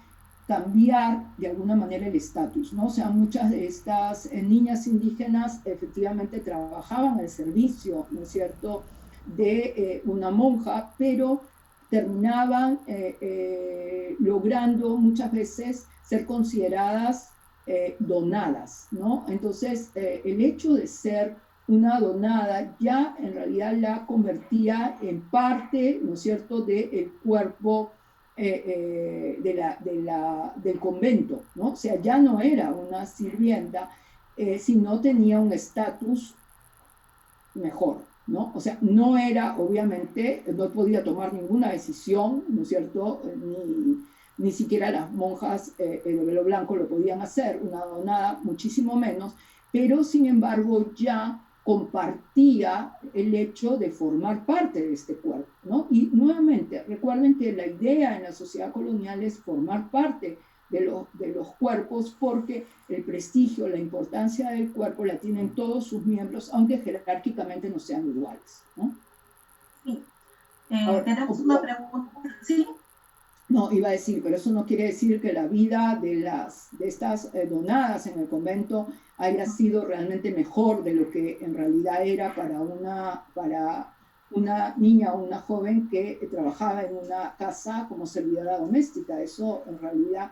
cambiar de alguna manera el estatus, ¿no? O sea, muchas de estas niñas indígenas efectivamente trabajaban al servicio, ¿no es cierto?, de una monja, pero terminaban logrando muchas veces ser consideradas donadas, ¿no? Entonces, el hecho de ser una donada ya en realidad la convertía en parte, ¿no es cierto?, del cuerpo del convento, ¿no? O sea, ya no era una sirvienta, sino tenía un estatus mejor, ¿no? O sea, no era, obviamente, no podía tomar ninguna decisión, ¿no es cierto?, ni siquiera las monjas de velo blanco lo podían hacer, una donada muchísimo menos, pero sin embargo ya compartía el hecho de formar parte de este cuerpo, ¿no? Y nuevamente, recuerden que la idea en la sociedad colonial es formar parte de los cuerpos, porque el prestigio, la importancia del cuerpo la tienen todos sus miembros, aunque jerárquicamente no sean iguales, ¿no? Sí. Ahora, Tenemos una pregunta. Sí. No, iba a decir, pero eso no quiere decir que la vida de estas donadas en el convento haya sido realmente mejor de lo que en realidad era para una niña o una joven que trabajaba en una casa como servidora doméstica. Eso en realidad,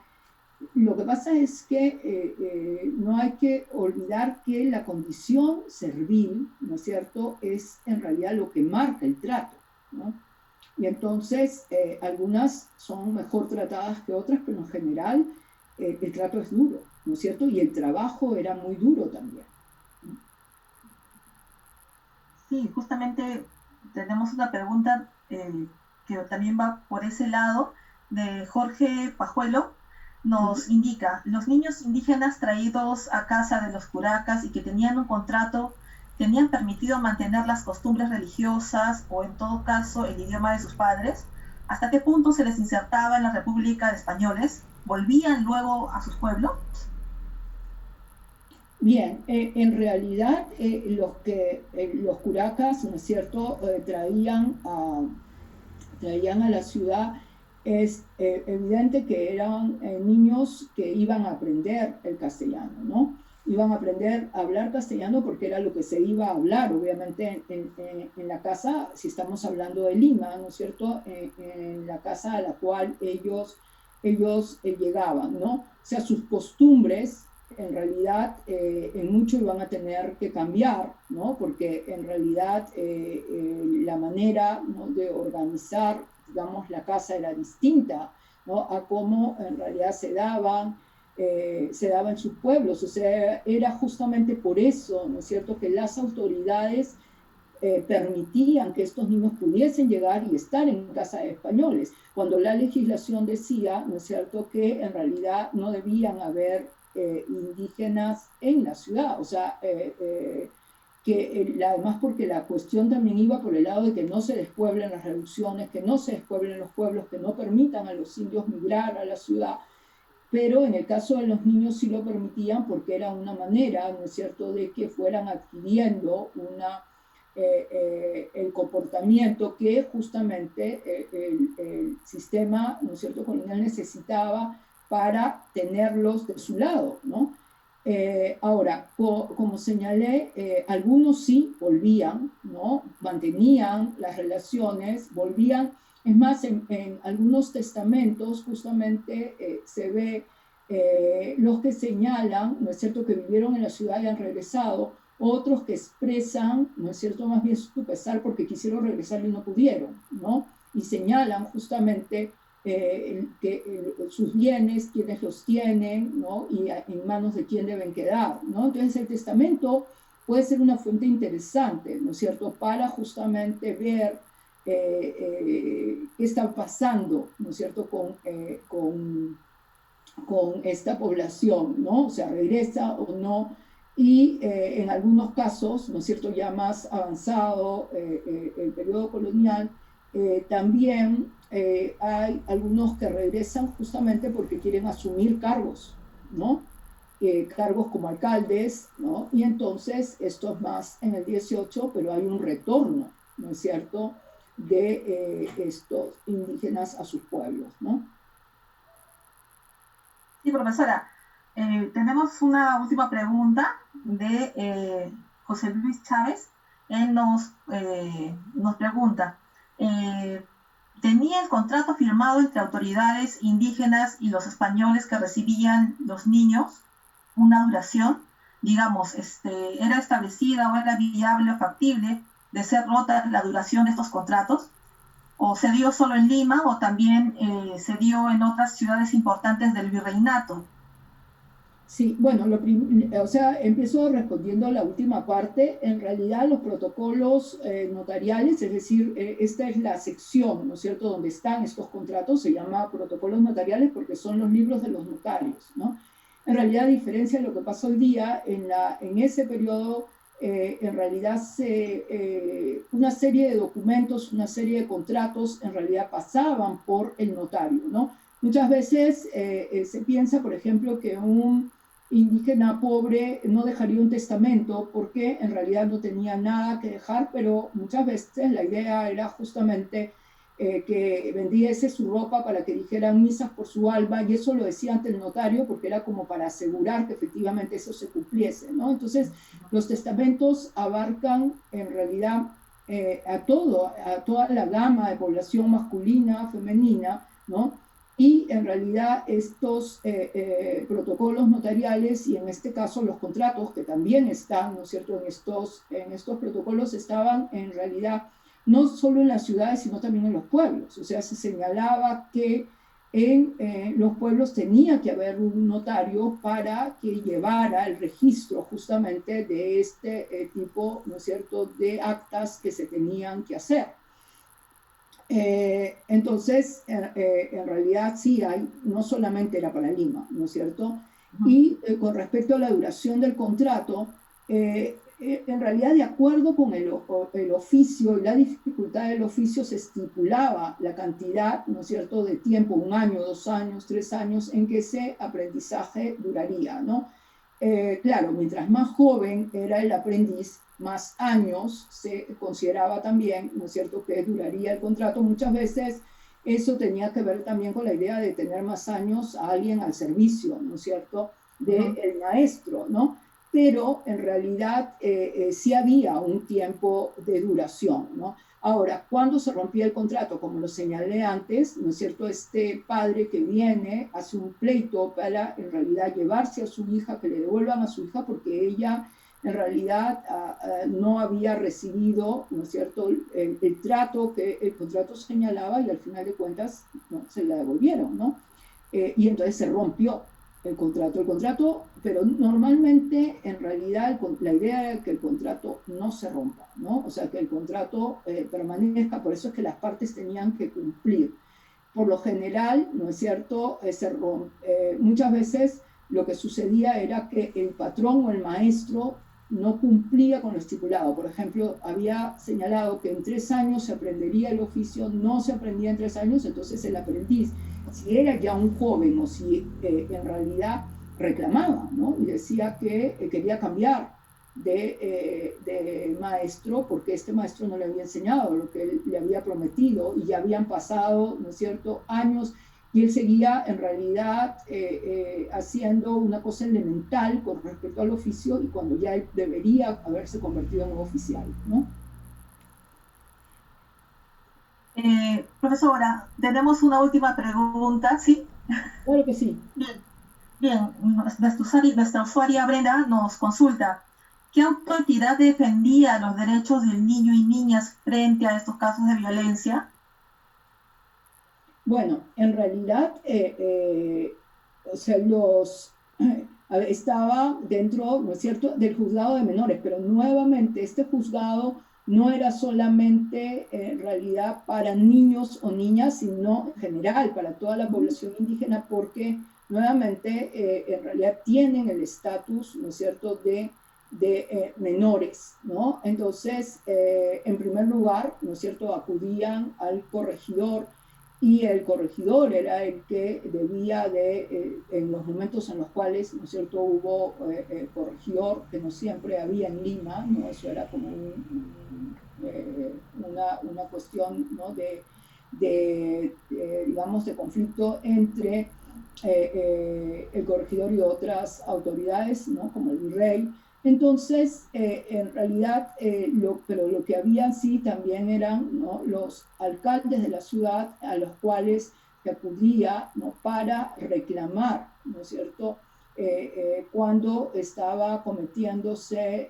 lo que pasa es que no hay que olvidar que la condición servil, ¿no es cierto?, es en realidad lo que marca el trato, ¿no? Y entonces algunas son mejor tratadas que otras, pero en general el trato es duro, ¿no es cierto? Y el trabajo era muy duro también. Sí, justamente tenemos una pregunta que también va por ese lado, de Jorge Pajuelo. Nos indica, los niños indígenas traídos a casa de los curacas y que tenían un contrato, ¿tenían permitido mantener las costumbres religiosas o en todo caso el idioma de sus padres? ¿Hasta qué punto se les insertaba en la República de Españoles? ¿Volvían luego a sus pueblos? Bien, en realidad los curacas, ¿no es cierto?, traían a la ciudad, es evidente que eran niños que iban a aprender el castellano, ¿no? Iban a aprender a hablar castellano porque era lo que se iba a hablar, obviamente, en la casa, si estamos hablando de Lima, ¿no es cierto?, en la casa a la cual ellos llegaban, ¿no? O sea, sus costumbres en realidad en mucho iban a tener que cambiar, ¿no? Porque en realidad la manera, ¿no?, de organizar, digamos, la casa era distinta, ¿no?, a cómo en realidad se daba en sus pueblos. O sea, era justamente por eso, ¿no es cierto?, que las autoridades permitían que estos niños pudiesen llegar y estar en casa de españoles, cuando la legislación decía, ¿no es cierto?, que en realidad no debían haber indígenas en la ciudad. O sea, además porque la cuestión también iba por el lado de que no se despueblen las reducciones, que no se despueblen los pueblos, que no permitan a los indios migrar a la ciudad. Pero en el caso de los niños sí lo permitían porque era una manera, ¿no es cierto?, de que fueran adquiriendo el comportamiento que justamente el sistema, ¿no es cierto?, colonial necesitaba para tenerlos de su lado, ¿no? Ahora, como señalé, algunos sí volvían, ¿no?, mantenían las relaciones, volvían. Es más, en algunos testamentos justamente se ve los que señalan, ¿no es cierto?, que vivieron en la ciudad y han regresado, otros que expresan, ¿no es cierto?, más bien su pesar porque quisieron regresar y no pudieron, ¿no? Y señalan justamente sus bienes, quiénes los tienen, ¿no?, y en manos de quién deben quedar, ¿no? Entonces el testamento puede ser una fuente interesante, ¿no es cierto?, para justamente ver qué está pasando, ¿no es cierto?, con esta población, ¿no? O sea, regresa o no. Y en algunos casos, ¿no es cierto?, ya más avanzado el periodo colonial, también hay algunos que regresan justamente porque quieren asumir cargos, ¿no? Cargos como alcaldes, ¿no? Y entonces esto es más en el 18, pero hay un retorno, ¿no es cierto?, de estos indígenas a sus pueblos, ¿no? Sí, profesora. Tenemos una última pregunta de José Luis Chávez. Él nos pregunta, ¿tenía el contrato firmado entre autoridades indígenas y los españoles que recibían los niños una duración? Digamos, ¿era establecida o era viable o factible de ser rota la duración de estos contratos? ¿O se dio solo en Lima o también se dio en otras ciudades importantes del virreinato? Sí, bueno, o sea, empiezo respondiendo a la última parte. En realidad, los protocolos notariales, es decir, esta es la sección, ¿no es cierto?, donde están estos contratos, se llama protocolos notariales porque son los libros de los notarios, ¿no? En realidad, a diferencia de lo que pasa hoy día, en ese periodo, en realidad, una serie de documentos, una serie de contratos, en realidad pasaban por el notario, ¿no? Muchas veces se piensa, por ejemplo, que un indígena pobre no dejaría un testamento porque en realidad no tenía nada que dejar, pero muchas veces la idea era justamente que vendiese su ropa para que dijeran misas por su alma, y eso lo decía ante el notario porque era como para asegurar que efectivamente eso se cumpliese, ¿no? Entonces, los testamentos abarcan en realidad a toda la gama de población masculina, femenina, ¿no? Y en realidad estos protocolos notariales y en este caso los contratos que también están, ¿no es cierto?, en estos protocolos estaban en realidad no solo en las ciudades sino también en los pueblos. O sea, se señalaba que en los pueblos tenía que haber un notario para que llevara el registro justamente de este tipo, ¿no es cierto?, de actas que se tenían que hacer. Entonces, en realidad sí hay, no solamente era para Lima, ¿no es cierto? Y con respecto a la duración del contrato, en realidad de acuerdo con el oficio y la dificultad del oficio se estipulaba la cantidad, ¿no es cierto?, de tiempo, 1 año, 2 años, 3 años, en que ese aprendizaje duraría, ¿no? Claro, mientras más joven era el aprendiz, más años se consideraba también, ¿no es cierto?, que duraría el contrato. Muchas veces eso tenía que ver también con la idea de tener más años a alguien al servicio, ¿no es cierto?, del maestro, ¿no? Pero en realidad sí había un tiempo de duración, ¿no? Ahora, cuando se rompía el contrato, como lo señalé antes, ¿no es cierto?, este padre que viene hace un pleito para en realidad llevarse a su hija, que le devuelvan a su hija porque ella en realidad no había recibido, ¿no es cierto?, el trato que el contrato señalaba y al final de cuentas no, se la devolvieron, ¿no? Y entonces se rompió el contrato, pero normalmente en realidad la idea era que el contrato no se rompa, ¿no? O sea, que el contrato permanezca, por eso es que las partes tenían que cumplir. Por lo general, ¿no es cierto?, muchas veces lo que sucedía era que el patrón o el maestro no cumplía con lo estipulado. Por ejemplo, había señalado que en 3 años se aprendería el oficio, no se aprendía en 3 años, entonces el aprendiz, si era ya un joven o si en realidad reclamaba, ¿no?, y decía que quería cambiar de maestro porque este maestro no le había enseñado lo que él le había prometido y ya habían pasado, ¿no es cierto?, años, y él seguía en realidad haciendo una cosa elemental con respecto al oficio y cuando ya él debería haberse convertido en un oficial, ¿no? Profesora, tenemos una última pregunta, ¿sí? Claro que sí. Bien, nuestra usuaria Brenda nos consulta, ¿qué autoridad defendía los derechos del niño y niñas frente a estos casos de violencia? Bueno, en realidad, o sea, estaba dentro, ¿no es cierto?, del juzgado de menores, pero nuevamente este juzgado no era solamente en realidad para niños o niñas, sino en general para toda la población indígena, porque nuevamente en realidad tienen el estatus, ¿no es cierto?, de menores, ¿no? Entonces, en primer lugar, ¿no es cierto?, acudían al corregidor y el corregidor era el que debía en los momentos en los cuales, ¿no es cierto?, hubo corregidor, que no siempre había en Lima, ¿no? Eso era como una cuestión, ¿no? digamos, de conflicto entre el corregidor y otras autoridades, ¿no? Como el virrey. Entonces, en realidad, pero lo que había sí también eran, ¿no? los alcaldes de la ciudad a los cuales se acudía, ¿no? para reclamar, ¿no es cierto?, cuando estaba cometiéndose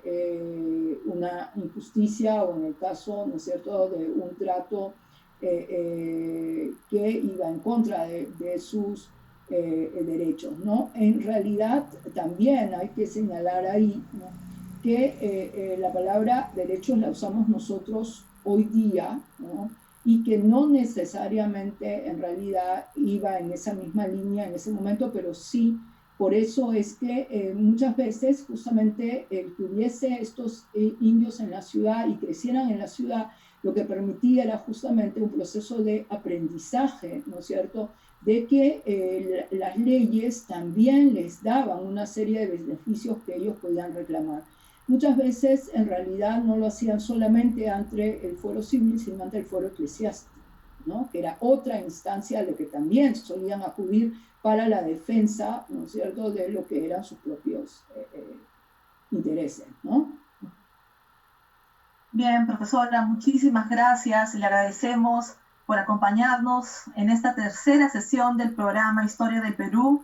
una injusticia o en el caso, ¿no es cierto?, de un trato que iba en contra de sus derechos, ¿no? En realidad también hay que señalar ahí, ¿no? que la palabra derechos la usamos nosotros hoy día, ¿no? Y que no necesariamente en realidad iba en esa misma línea en ese momento, pero sí, por eso es que muchas veces justamente el que hubiese estos indios en la ciudad y crecieran en la ciudad, lo que permitía era justamente un proceso de aprendizaje, ¿no es cierto?, de que las leyes también les daban una serie de beneficios que ellos podían reclamar. Muchas veces en realidad no lo hacían solamente ante el fuero civil, sino ante el fuero eclesiástico, ¿no?, que era otra instancia a la que también solían acudir para la defensa, ¿no es cierto?, de lo que eran sus propios intereses, ¿no? Bien, profesora, muchísimas gracias. Le agradecemos por acompañarnos en esta tercera sesión del programa Historia del Perú.